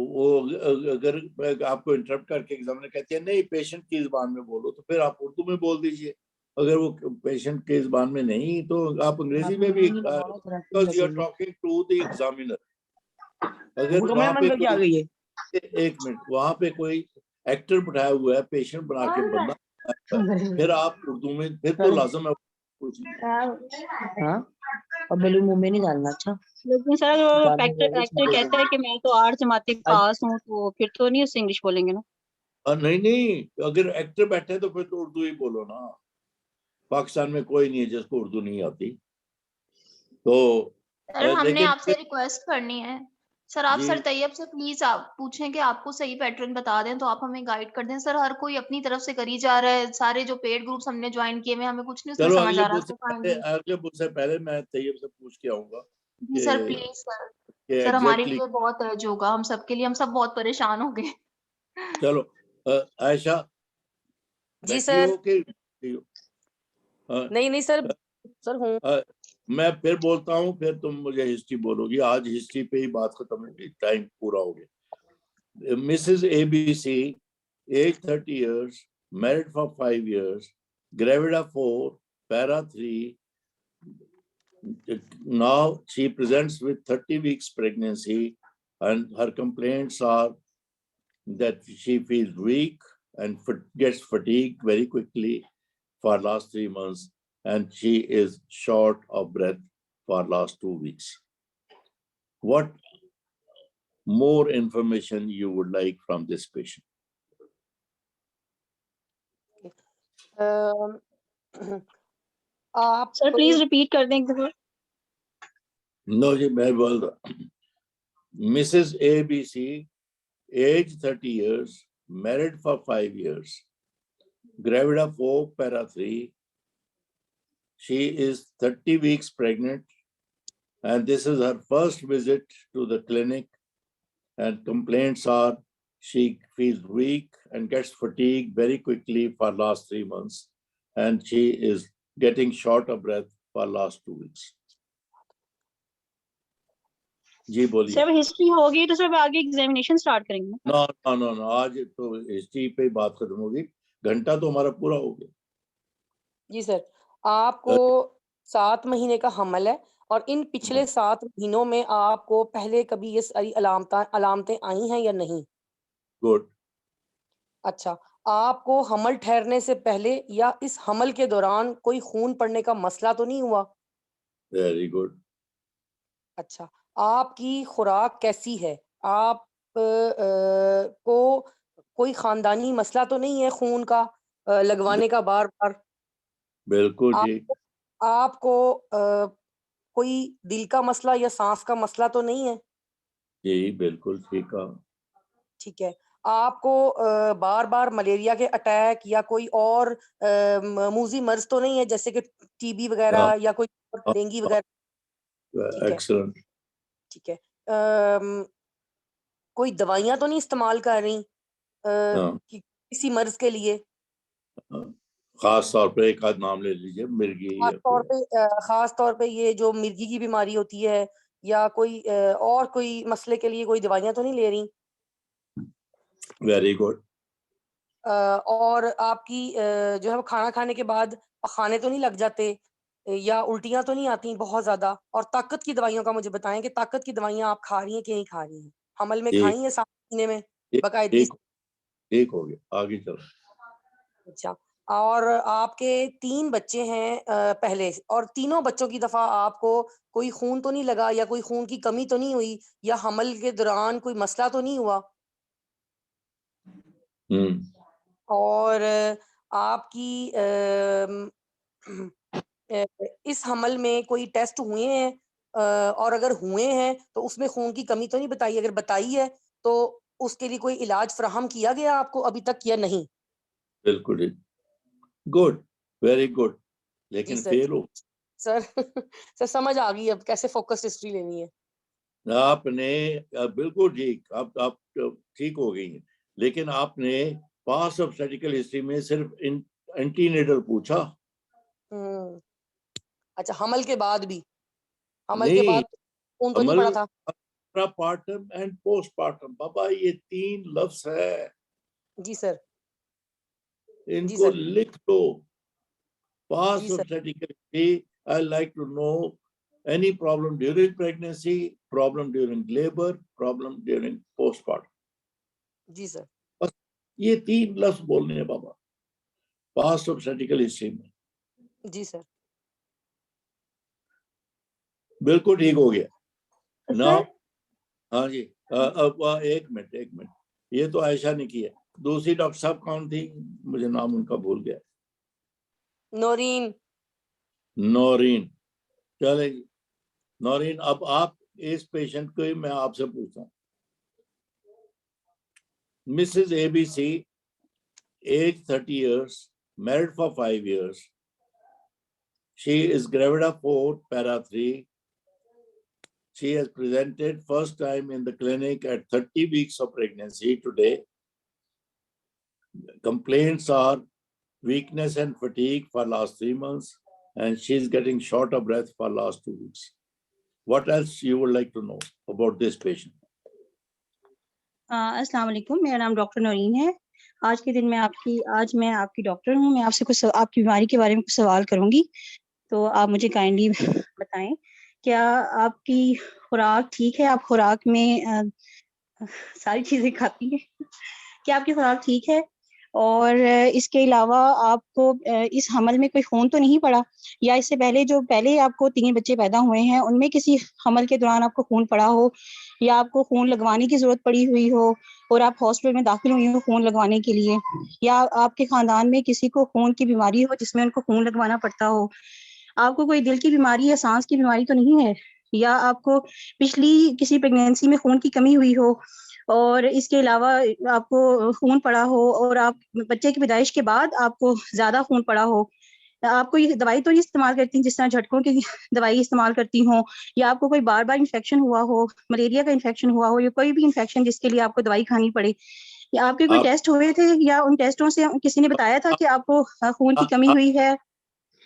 वो अगर आपको इंटरप्ट करके एग्जामिनर कहते हैं नहीं पेशेंट की जुबान में बोलो, तो फिर आप उर्दू में बोल दीजिए। अगर वो पेशेंट की जुबान में नहीं, तो आप अंग्रेजी में भी, because you are talking to the examiner। अगर वहाँ पे एक मिनट, वहाँ पे कोई एक्टर बैठाया हुआ है, पेशेंट बना के बंदा, फिर आप उर्दू में, फिर तो लाजम है अब बलून मुंह में नहीं डालना। अच्छा लेकिन सर वो एक्टर कहता है कि मैं तो 8 जमाती पास हूँ, तो फिर तो नहीं उससे इंग्लिश बोलेंगे ना? नहीं, अगर एक्टर बैठे तो फिर तो उर्दू ही बोलो ना। पाकिस्तान में कोई नहीं है जिसको उर्दू नहीं आती। तो सर हमने आपसे रिक्वेस्ट करनी है, सर आप जी। सर तैयब से प्लीज आप पूछें कि आपको सही पैटर्न बता दें तो आप हमें गाइड कर दें। सर हर कोई अपनी तरफ से करी जा रहा है, सारे जो पेड ग्रुप्स हमने ज्वाइन किए हुए हमें कुछ नहीं उसमें चलो समझ आ रहा। तो काइंडली अगले बुक से पहले मैं तैयब से पूछ के आऊंगा जी सर प्लीज सर। कि सर हमारे एग्जैक्टली। लिए बहुत अर्ज होगा, हम सबके लिए, हम सब बहुत परेशान हो गए। चलो आयशा जी बैठी सर। हो कि नहीं सर, सर हूँ। मैं फिर बोलता हूँ, फिर तुम मुझे हिस्ट्री बोलोगी। आज हिस्ट्री पे ही बात खत्म होगी, टाइम पूरा हो गया। Mrs ABC, age 30 years, married for 5 years, gravida 4, para 3. Now she presents with 30 weeks pregnancy, and her complaints are that she feels weak and gets fatigued very quickly for last 3 months, and she is short of breath for last 2 weeks. What more information you would like from this patient? आप सर प्लीज रिपीट कर दें एक दफा। No जी, मैं बोल रहा। Mrs. ABC, age 30 years, married for 5 years, gravida 4, para 3. She is 30 weeks pregnant, and this is her first visit to the clinic, and complaints are she feels weak and gets fatigued very quickly for last 3 months, and she is getting short of breath for last 2 weeks. जी बोलिए। सर हिस्ट्री हो गई तो सर आगे एग्जामिनेशन स्टार्ट करेंगे। नो आज तो हिस्ट्री पे बात खत्म होगी, घंटा तो हमारा पूरा हो गया। जी सर, आपको 7 महीने का हमल है और इन पिछले 7 महीनों में आपको पहले कभी ये सारी अलामतें आई हैं या नहीं? गुड। अच्छा, आपको हमल ठहरने से पहले या इस हमल के दौरान कोई खून पड़ने का मसला तो नहीं हुआ? Very good. अच्छा, आपकी खुराक कैसी है? आप को कोई खानदानी मसला तो नहीं है खून का लगवाने का बार-बार? बिल्कुल ठीक। आपको कोई दिल का मसला या सांस का मसला तो नहीं है? जी बिल्कुल ठीक कहा। ठीक है। आपको बार-बार मलेरिया के अटैक या कोई और मूज़ी मर्ज़ तो नहीं है जैसे कि टीबी वगैरह या कोई डेंगू वगैरह? ठीक है। एक्सीलेंट। ठीक है। कोई दवाइयाँ तो नहीं इस्तेमाल कर रही किसी मर्ज़ के लिए? खास तौर पे एक आध नाम ले लीजिए, मिर्गी या खास तौर पे ये जो मिर्गी की बीमारी होती है या कोई और कोई मसले के लिए कोई दवाइयाँ तो नहीं ले रही? Very good. और आपकी जो है वो खाना खाने के बाद पखाने तो नहीं लग जाते या उल्टियाँ तो नहीं आती बहुत ज़्यादा? और ताकत की दवाइयों का मुझे बताएँ कि ताकत की दवाइयाँ आप खा रही हैं कि नहीं खा रही हैं? हमल में खाई हैं 7 महीने में बाकायदगी से? ठीक हो गया, आगे चलो। अच्छा, और आपके 3 बच्चे हैं पहले और तीनों बच्चों की दफ़ा आपको कोई खून तो नहीं लगा या कोई खून की कमी तो नहीं हुई या हमल के दौरान कोई मसला तो नहीं हुआ? और आपकी इस हमल में कोई टेस्ट हुए हैं और अगर हुए हैं तो उसमें खून की कमी तो नहीं बताई? अगर बताई है तो उसके लिए कोई इलाज फ़राहम किया गया आपको अभी तक या नहीं? बिल्कुल ठीक। Good, very good. जी लेकिन सर। फेल हो। सर सर समझ आ गई अब कैसे फोकस्ड हिस्ट्री लेनी है। आपने बिल्कुल ठीक, आप ठीक हो गई हैं, लेकिन आपने पास्ट ऑब्स्टेट्रिकल हिस्ट्री में सिर्फ एंटीनेटल पूछा। अच्छा, हमल के बाद भी? हमल के नहीं, बाद खून तो नहीं पड़ा था? पार्टम एंड पोस्टपार्टम, बाबा ये 3 लफ्ज है। जी सर। इनको लिख लो। पास्ट जी sir. Obstetrical history, I like to know any problem during pregnancy, problem during labor, problem during postpartum. Ji sir. बस ये 3 लफ्ज बोलने हैं बाबा पास्ट ऑब्स्टेट्रिकल हिस्ट्री में। जी सर। बिल्कुल ठीक हो गया ना। सर? हाँ जी। अब एक मिनट, ये तो आयशा ने किया। दूसरी डॉक्टर साहब कौन थी? मुझे नाम उनका भूल गया। नौरीन। नौरीन, चलेगी। नौरीन, अब आप इस पेशेंट को मैं आपसे पूछता हूँ, Mrs ABC, age 30 years, married for 5 years. She is gravida 4, para 3. She has presented first time in the clinic at 30 weeks of pregnancy today. Complaints are weakness and fatigue for last 3 months, and she is getting short of breath for last 2 weeks. What else you would like to know about this patient? अस्सलाम वालेकुम, मेरा नाम डॉक्टर नौरीन है। आज मैं आपकी डॉक्टर हूँ। मैं आपसे कुछ आपकी बीमारी के बारे में कुछ सवाल करूंगी, तो आप मुझे काइंडली बताएं, क्या आपकी खुराक ठीक है? आप खुराक में सारी चीजें खाती हैं? क्या आपकी खुराक ठीक है? और इसके अलावा आपको इस हमल में कोई खून तो नहीं पड़ा, या इससे पहले आपको 3 बच्चे पैदा हुए हैं उनमें किसी हमल के दौरान आपको खून पड़ा हो, या आपको खून लगवाने की जरूरत पड़ी हुई हो और आप हॉस्पिटल में दाखिल हुई हो खून लगवाने के लिए, या आपके खानदान में किसी को खून की बीमारी हो जिसमें उनको खून लगवाना पड़ता हो, आपको कोई दिल की बीमारी या सांस की बीमारी तो नहीं है, या आपको पिछली किसी प्रेगनेंसी में खून की कमी हुई हो और इसके अलावा आपको खून पड़ा हो और आप बच्चे की पैदाइश के बाद आपको ज्यादा खून पड़ा हो, आपको ये दवाई तो नहीं इस्तेमाल करती जिस तरह झटकों की दवाई इस्तेमाल करती हो, या आपको कोई बार इन्फेक्शन हुआ हो, मलेरिया का इन्फेक्शन हुआ हो, या कोई भी इन्फेक्शन जिसके लिए आपको दवाई खानी पड़े, या आपके कोई टेस्ट हुए थे या उन टेस्टों से किसी ने बताया था कि आपको खून की कमी हुई है?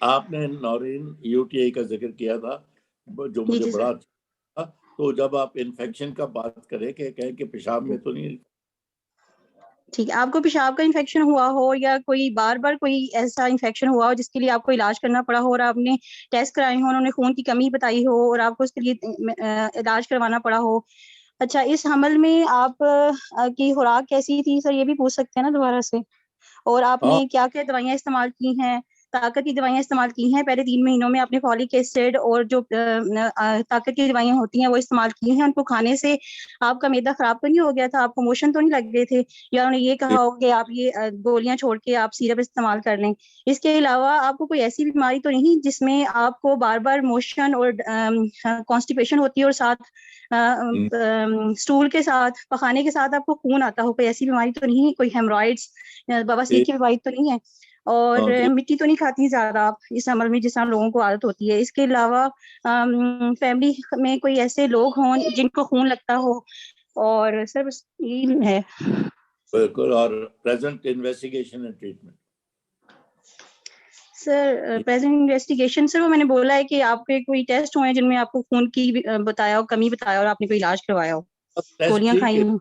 आपने नौरीन UTI का जिक्र किया था, जो मुझे बड़ा अच्छा, तो जब आप इन्फेक्शन का बात करें कि पेशाब में तो नहीं, ठीक है, आपको पेशाब का इन्फेक्शन हुआ हो या कोई बार कोई ऐसा इन्फेक्शन हुआ हो जिसके लिए आपको इलाज करना पड़ा हो और आपने टेस्ट कराए हो, उन्होंने खून की कमी बताई हो और आपको उसके लिए इलाज करवाना पड़ा हो। अच्छा, इस हमल में आप की खुराक कैसी थी सर, ये भी पूछ सकते हैं ना दोबारा से? और आपने क्या क्या दवाइयाँ इस्तेमाल की हैं? ताकत की दवाइयाँ इस्तेमाल की हैं पहले 3 महीनों में? आपने फॉलिक एसिड और जो ताकत की दवाइयाँ होती हैं वो इस्तेमाल की हैं? उनको खाने से आपका मैदा खराब तो नहीं हो गया था? आपको मोशन तो नहीं लग गए थे? या उन्होंने ये कहा हो कि आप ये गोलियां छोड़ के आप सिरप इस्तेमाल कर लें? इसके अलावा आपको कोई ऐसी बीमारी तो नहीं जिसमें आपको बार मोशन और कॉन्स्टिपेशन होती है और साथ स्टूल के साथ, पखाने के साथ आपको खून आता हो? कोई ऐसी बीमारी तो नहीं है? कोई हेमरॉइड्स, बवासीर की बीमारी तो नहीं है? और मिट्टी तो नहीं खाती ज्यादा आप इस हमल में जिस तरह लोगों को आदत होती है? इसके अलावा फैमिली में कोई ऐसे लोग हों जिनको खून लगता हो? और सर बस यही है। बिल्कुल। और present investigation and treatment? Sir present investigation sir वो मैंने बोला है कि आपके कोई टेस्ट हुए जिनमें आपको खून की बताया हो, कमी बताया और आपने कोई इलाज करवाया हो, गोलियां खाई हो?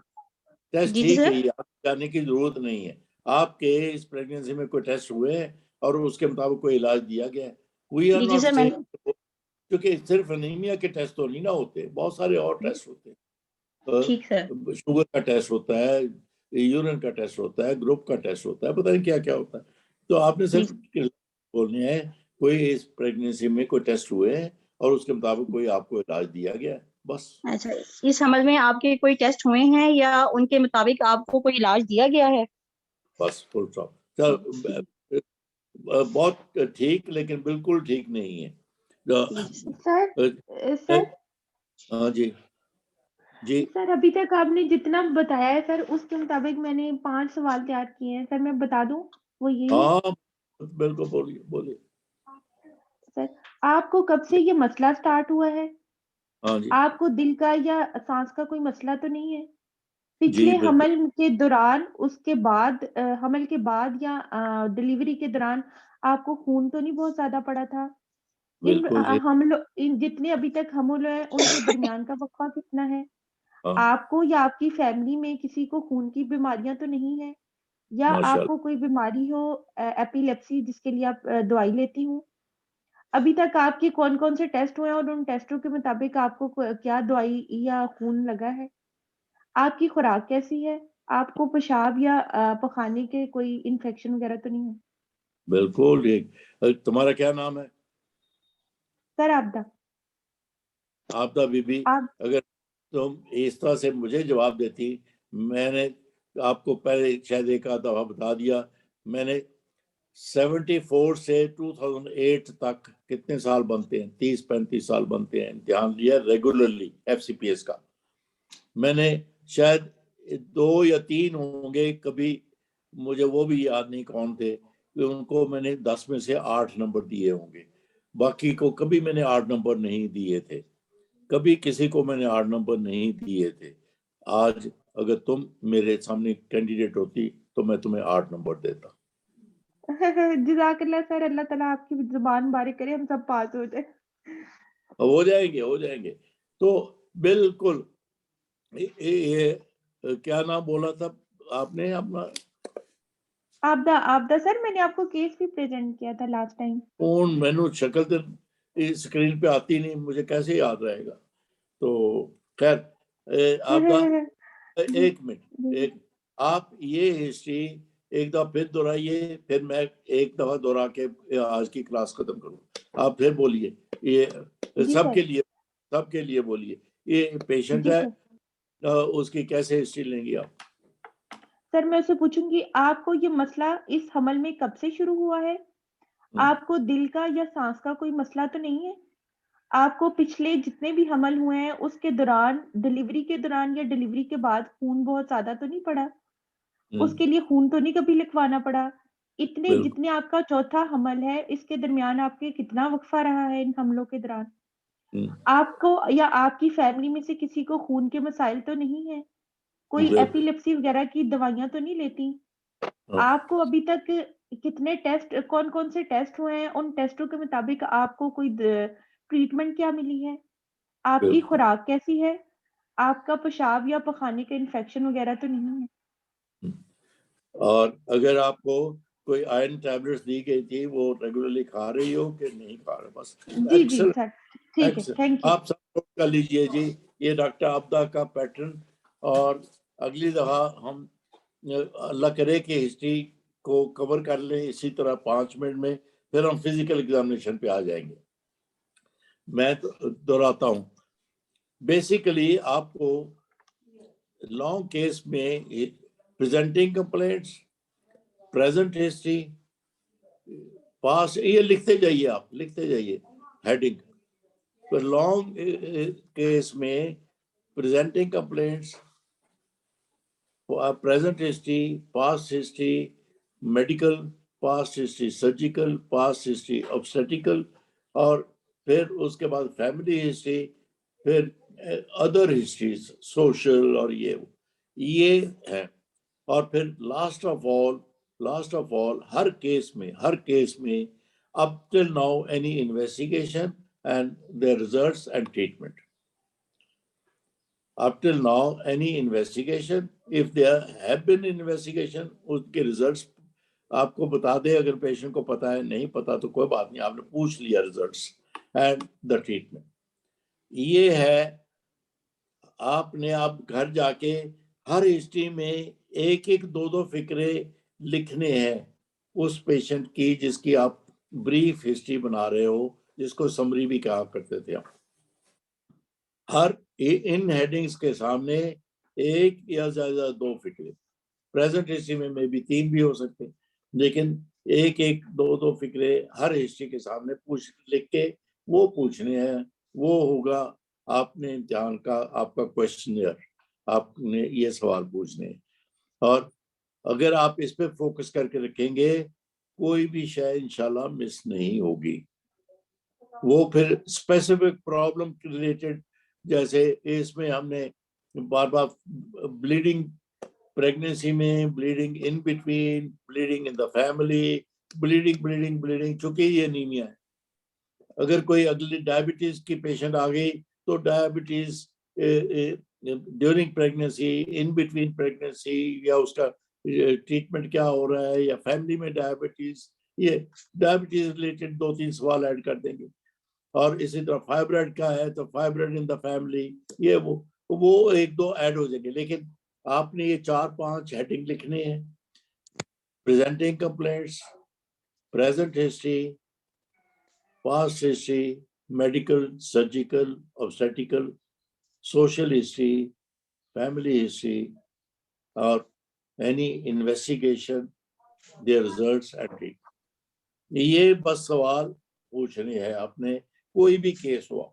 टेस्ट ठीक है, जाने की जरूरत नहीं है। आपके इस प्रेगनेंसी में कोई टेस्ट हुए और उसके मुताबिक कोई इलाज दिया गया है? वी आर नॉट सेइंग, क्योंकि सिर्फ एनीमिया के टेस्ट तो नहीं ना होते, बहुत सारे और टेस्ट होते हैं। ठीक है, शुगर का टेस्ट होता है, यूरिन का टेस्ट होता है, ग्रुप का टेस्ट होता है, पता नहीं क्या क्या होता है। तो आपने सिर्फ बोलने हैं कोई इस प्रेगनेंसी में कोई टेस्ट हुए हैं और उसके मुताबिक कोई आपको इलाज दिया गया है, बस। अच्छा, इस हमल में आपके कोई टेस्ट हुए हैं या उनके मुताबिक आपको कोई इलाज दिया गया है? बस, फुल स्टॉप। सर बहुत ठीक, लेकिन बिल्कुल ठीक नहीं है। सर हाँ जी जी सर, अभी तक आपने जितना बताया है सर उसके मुताबिक मैंने 5 सवाल तैयार किए हैं सर, मैं बता दूं वो यही? हाँ बिल्कुल, बोलिए। सर, आपको कब से ये मसला स्टार्ट हुआ है? हाँ जी। आपको दिल का या सांस का कोई मसला तो नहीं है? पिछले हमल के दौरान, उसके बाद हमल के बाद या डिलीवरी के दौरान आपको खून तो नहीं बहुत ज्यादा पड़ा था? इन जितने अभी तक हमल है उनके दरमियान का वक्फा कितना है? आपको या आपकी फैमिली में किसी को खून की बीमारियां तो नहीं है, या आपको कोई बीमारी हो एपिलेप्सी जिसके लिए आप दवाई लेती हूँ? अभी तक आपके कौन-कौन से टेस्ट हुए हैं और उन टेस्टों के मुताबिक आपको क्या दवाई या खून लगा है? आपकी खुराक कैसी है? आपको पेशाब या पखाने के कोई इन्फेक्शन वगैरह तो नहीं है? बिल्कुल ठीक। तुम्हारा क्या नाम है? सर आबदा। आबदा बीबी, अगर तुम इस तरह से मुझे जवाब देती, मैंने आपको पहले शायद एक आध दफा बता दिया, मैंने 74 से 2008 तक कितने साल बनते हैं? 30-35 साल बनते हैं। ध्यान लिया रेगुलरली FCPS का। मैंने शायद 2 या 3 होंगे, कभी मुझे वो भी याद नहीं कौन थे, उनको मैंने 10 में से 8 नंबर दिए होंगे, बाकी को कभी मैंने 8 नंबर नहीं दिए थे, कभी किसी को मैंने 8 नंबर नहीं दिए थे। आज अगर तुम मेरे सामने कैंडिडेट होती तो मैं तुम्हें 8 नंबर देता। जज़ाकल्लाह सर, अल्लाह ताला आपकी जुबान बारिक करे, हम सब पास हो जाए। हो जाएंगे। तो बिल्कुल ये क्या नाम बोला था आपने अपना? आपदा सर, मैंने आपको केस भी प्रेजेंट किया था लास्ट टाइम। कौन? मैंने शक्ल तो इस स्क्रीन पे आती नहीं, मुझे कैसे याद रहेगा? तो खैर आपका एक मिनट, आप ये हिस्ट्री एक दफा फिर दोहराइए, फिर मैं एक दफा दोहरा के आज की क्लास खत्म करूँ। आप फिर बोलिए, ये सबके लिए बोलिए। ये पेशेंट है, उसकी कैसे हिस्ट्री लेंगी आप? सर मैं उससे पूछूंगी, आपको ये मसला इस हमल में कब से शुरू हुआ है? आपको दिल का या सांस का कोई मसला तो नहीं है? आपको पिछले जितने भी हमल हुए हैं उसके दौरान, डिलीवरी के दौरान या डिलीवरी के बाद खून बहुत ज्यादा तो नहीं पड़ा? उसके लिए खून तो नहीं कभी लिखवाना पड़ा? इतने जितने आपका चौथा हमल है, इसके दरमियान आपके कितना वक्फा रहा है इन हमलों के दौरान? आपको या आपकी फैमिली में से किसी को खून के मसाइल तो नहीं है? कोई एपिलेप्सी वगैरह की दवाइयां तो नहीं लेती? आपको अभी तक कितने टेस्ट, कौन-कौन से टेस्ट हुए हैं? उन टेस्टों के मुताबिक आपको कोई ट्रीटमेंट क्या मिली है? आपकी खुराक कैसी है? आपका पेशाब या पखाने का इन्फेक्शन वगैरह तो नहीं है? और अगर आपको कोई आयरन टैबलेट्स दी गई थी, वो रेगुलरली खा रही हो कि नहीं खा रहे? बस जी सर, ठीक है, थैंक यू। आप सब नोट कर लीजिए जी, ये डॉक्टर आपदा का पैटर्न। और अगली दफा हम अल्लाह करे कि हिस्ट्री को कवर कर लें इसी तरह 5 मिनट में, फिर हम फिजिकल एग्जामिनेशन पे आ जाएंगे। मैं तो दोहराता हूँ, बेसिकली आपको लॉन्ग केस में प्रेजेंटिंग कंप्लेंट्स, प्रेजेंट हिस्ट्री, पास, ये लिखते जाइए, आप लिखते जाइए हेडिंग। तो लॉन्ग केस में presenting complaints, present history, past history, medical past history, surgical past history, obstetrical, और फिर उसके बाद फैमिली हिस्ट्री, फिर अदर हिस्ट्रीज, सोशल, और ये है। और फिर last of all her case में up till now any investigation and the results and treatment. Up till now any investigation, if there have been investigation, उसके results आपको बता दे। अगर पेशेंट को पता है, नहीं पता तो कोई बात नहीं, आपने पूछ लिया रिजल्ट्स एंड द ट्रीटमेंट। ये है, आपने आप घर जाके हर हिस्ट्री में एक एक दो फिक्रे लिखने हैं उस पेशेंट की जिसकी आप ब्रीफ हिस्ट्री बना रहे हो, जिसको समरी भी कहा करते थे। हर इन हेडिंग्स के सामने एक या ज्यादा 2 फिक्रे, प्रेजेंट हिस्ट्री में मे भी 3 भी हो सकते, लेकिन एक एक दो फिक्रे हर हिस्ट्री के सामने लिख के वो पूछने हैं। वो होगा आपने इम्तिहान का आपका क्वेश्चनियर, आपने ये सवाल पूछने। और अगर आप इस पे फोकस करके रखेंगे, कोई भी शय इंशाल्लाह मिस नहीं होगी। वो फिर स्पेसिफिक प्रॉब्लम रिलेटेड, जैसे इसमें हमने बार बार ब्लीडिंग प्रेगनेंसी में, bleeding in between, bleeding in the family, bleeding, चूंकि ये एनीमिया है। अगर कोई अगली डायबिटीज की पेशेंट आ गई तो diabetes during pregnancy, in between pregnancy, या उसका ट्रीटमेंट क्या हो रहा है, या फैमिली में डायबिटीज, ये डायबिटीज रिलेटेड 2-3 सवाल ऐड कर देंगे। और इसी तरह फाइब्राइड का है तो फाइब्राइड इन द फैमिली, ये वो 1-2 ऐड हो जाएंगे। लेकिन आपने ये 4-5 हेडिंग लिखने हैं, presenting complaints, present history, past history, medical, surgical, obstetrical, social history, family history, और any investigation, their results and treatment. ये बस सवाल पूछने हैं आपने, कोई भी केस हुआ,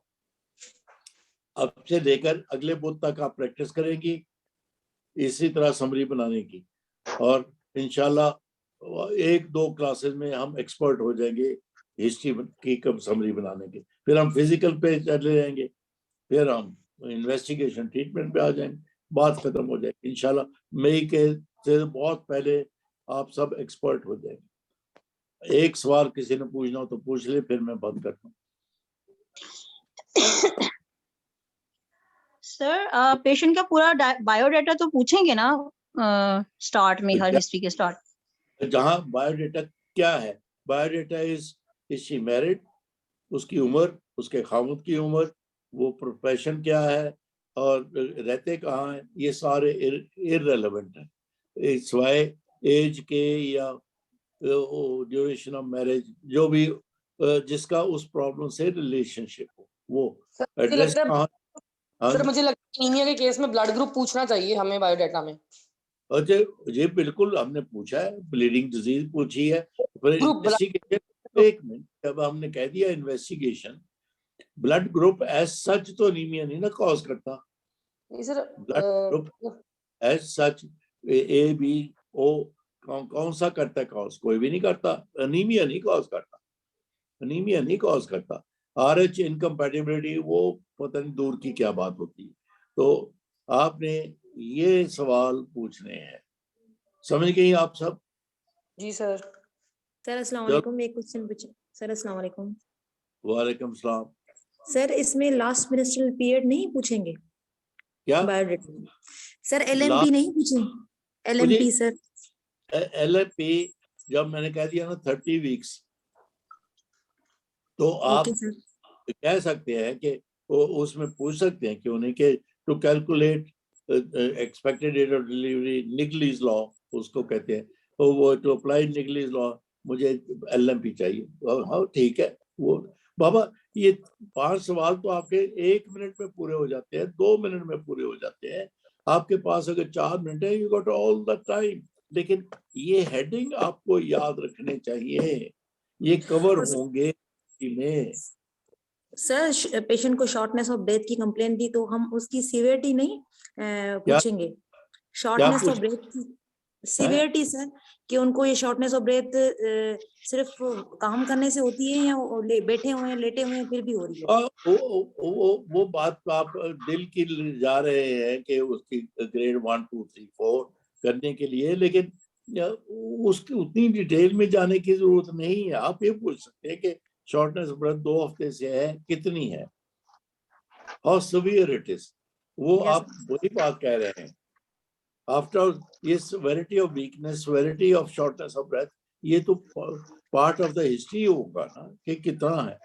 अब से लेकर अगले बुध तक आप प्रैक्टिस करेंगी इसी तरह समरी बनाने की, और इंशाल्लाह 1-2 क्लासेस में हम एक्सपर्ट हो जाएंगे हिस्ट्री की कब समरी बनाने की। फिर हम फिजिकल पे चले जाएंगे, फिर हम इन्वेस्टिगेशन ट्रीटमेंट पे आ जाएंगे, बात खत्म हो जाएगी इंशाल्लाह। मई के से बहुत पहले आप सब एक्सपर्ट हो जाएंगे। एक सवाल किसी ने पूछना हो तो पूछ ले, फिर मैं बंद करता हूँ। सर पेशेंट का पूरा बायोडाटा तो पूछेंगे ना स्टार्ट में, हर हिस्ट्री के स्टार्ट? जहाँ बायोडाटा क्या है, बायोडाटा इज शी मैरिड, उसकी उम्र, उसके खामुद की उम्र, वो प्रोफेशन क्या है और रहते कहाँ हैं, ये सारे इररेलेवेंट है सिवाय एज के या ड्यूरेशन ऑफ मैरिज, जो भी जिसका उस प्रॉब्लम से रिलेशनशिप हो वो एड्रेस कहाँ। सर मुझे लगता है एनीमिया के केस में ब्लड ग्रुप पूछना चाहिए हमें बायोडाटा में। अच्छा ये बिल्कुल हमने पूछा है, ब्लीडिंग डिजीज पूछी है, फिर इन्वेस्टिगेशन, एक मिनट, जब हमने कह दिया investigation, blood group as such तो एनीमिया नहीं ना कॉज करता। Sir blood group as such A B O कौन सा करता है कॉज? कोई भी नहीं करता। एनीमिया नहीं कॉज करता, एनीमिया नहीं कॉज करता। RH इनकम्पैटिबिलिटी वो पता नहीं दूर की क्या बात होती है। तो आपने ये सवाल पूछने हैं, समझ गई आप सब? जी सर। सर अस्सलाम वालेकुम, एक क्वेश्चन पूछे सर। अस्सलाम वालेकुम। वालेकुम सलाम। सर इसमें लास्ट मिनिस्ट्रियल पीरियड नहीं पूछेंगे क्या बायोडाटा में? सर LMP नहीं पूछेंगे? LMP सर, LMP जब मैंने कह दिया ना 30 वीक्स, तो आप कह सकते हैं कि उसमें पूछ सकते हैं क्यों नहीं, कि to calculate expected date of delivery, Naegele's law उसको कहते हैं, तो वो टू अप्लाई निगलीज लॉ मुझे LMP चाहिए। हाँ ठीक है, वो बाबा ये 5 सवाल तो आपके 1 मिनट में पूरे हो जाते हैं, 2 मिनट में पूरे हो जाते हैं। आपके पास अगर 4 मिनट है, you got all the time. लेकिन ये हेडिंग आपको याद रखने चाहिए, ये कवर होंगे में। सर पेशेंट को शॉर्टनेस ऑफ ब्रेथ की कंप्लेंट थी, तो हम उसकी सीवियरिटी नहीं पूछेंगे? शॉर्टनेस ऑफ ब्रेथ की सीवियरिटी सर, कि उनको ये शॉर्टनेस ऑफ ब्रेथ सिर्फ काम करने से होती है या बैठे हुए हैं, लेटे हुए हैं, फिर भी हो रही है? वो बात तो आप दिल की जा रहे हैं कि उसकी ग्रेड 1 2 3 4 करने के लिए, लेकिन उसकी उतनी डिटेल में जाने की जरूरत नहीं है। आप ये पूछ सकते हैं कि शॉर्टनेस ऑफ ब्रेथ 2 हफ्ते से है, कितनी है, हाउ सिवियर इट इज। वो आप वही बात कह रहे हैं। आफ्टर ये severity of weakness, severity of shortness of breath, ये तो पार्ट ऑफ द हिस्ट्री होगा ना कि कितना है।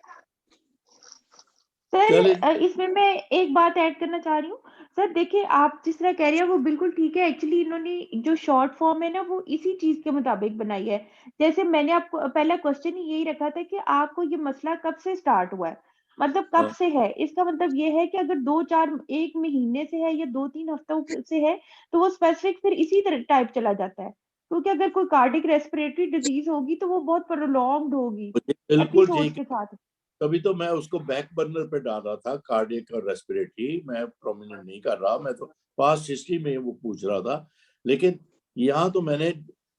सर इसमें मैं एक बात ऐड करना चाह रही हूँ। सर देखिए, आप जिस तरह कह रहे हैं वो बिल्कुल ठीक है। एक्चुअली इन्होंने जो शॉर्ट फॉर्म है ना, वो इसी चीज के मुताबिक बनाई है। जैसे मैंने आपको पहला क्वेश्चन ही यही रखा था कि आपको ये मसला कब से स्टार्ट हुआ है, मतलब कब से है। इसका मतलब ये है कि अगर 2-4 1 महीने से है या 2-3 हफ्तों से है, तो वो स्पेसिफिक फिर इसी तरह टाइप चला जाता है। क्योंकि अगर कोई कार्डिक रेस्पिरेटरी डिजीज होगी तो वो बहुत प्रोलॉन्ग्ड होगी एपिसोड्स के साथ। तभी तो मैं उसको बैक बर्नर पे डाल रहा था, कार्डियक और रेस्पिरेटरी मैं प्रोमिनेंट नहीं कर रहा, मैं तो पास्ट हिस्ट्री में वो पूछ रहा था। लेकिन यहाँ तो मैंने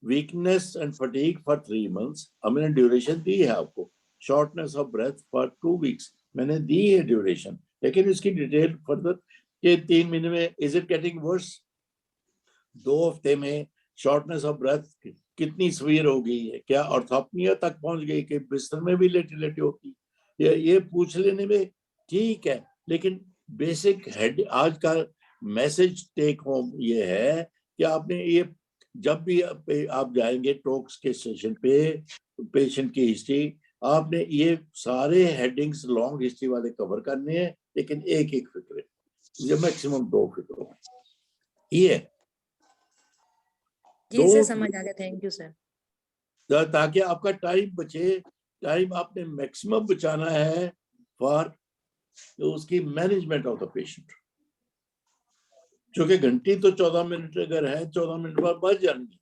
weakness and fatigue for 3 months, हमने ड्यूरेशन दी है आपको। Shortness of breath for 2 weeks मैंने दी है ड्यूरेशन, लेकिन इसकी डिटेल फर्दर के 3 महीने में इज इट गेटिंग वर्स, 2 हफ्ते में शॉर्टनेस ऑफ ब्रेथ कितनी सवीयर हो गई है, क्या ऑर्थोपनिया तक पहुंच गई कि बिस्तर में भी लेटे लेटे होती, ये पूछ लेने में ठीक है। लेकिन बेसिक हेड आज का मैसेज टेक होम ये है कि आपने ये जब भी आप जाएंगे टॉक्स के सेशन पे पेशेंट की हिस्ट्री, आपने ये सारे हेडिंग्स लॉन्ग हिस्ट्री वाले कवर करने हैं, लेकिन एक एक फिक्र, ये मैक्सिमम 2 फिक्र ये जी सर, समझ आ गया। Thank you sir. ताकि आपका टाइम बचे। टाइम आपने मैक्सिमम बचाना है फॉर उसकी मैनेजमेंट ऑफ द पेशेंट। क्योंकि घंटी तो 14 मिनट अगर है, 14 मिनट बाद बच जाएंगी,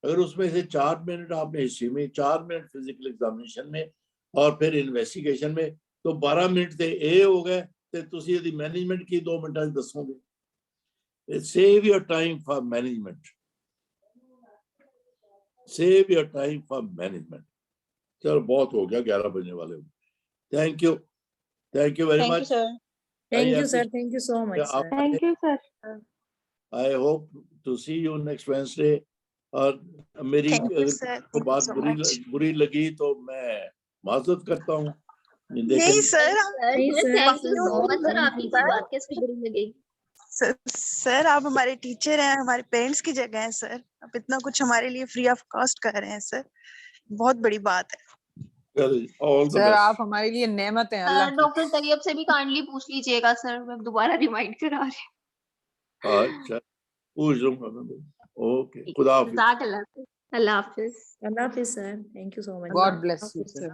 अगर उसमें से 4 मिनट आपने हिस्ट्री में, 4 मिनट फिजिकल एग्जामिनेशन में और फिर इन्वेस्टिगेशन में, तो 12 मिनट थे ए हो गए। ते तुसी यदि मैनेजमेंट की 2 मिनट दसोगे, save your time for management, save your time for management. चलो बहुत हो गया, 11 बजने वाले हो। Thank you very much. Thank you sir, thank you so much sir. Thank you sir. I hope to see you next Wednesday. और मेरी को बात बुरी लगी तो मैं माजरत करता हूँ। नहीं सर, सर आप हमारे टीचर हैं, हमारे पेरेंट्स की जगह हैं सर। आप इतना कुछ हमारे लिए फ्री ऑफ कॉस्ट कर रहे हैं सर, बहुत बड़ी बात है सर। आप हमारे लिए नेमत हैं अल्लाह की। डॉक्टर तैयब से भी काइंडली पूछ लीजिएगा सर, मैं दोबारा रिमाइंड करा रही हूँ। अच्छा पूछ लूंगा। ओके, खुदा हाफिज। अल्लाह हाफिज। अल्लाह हाफिज सर, thank you so much. God bless you sir.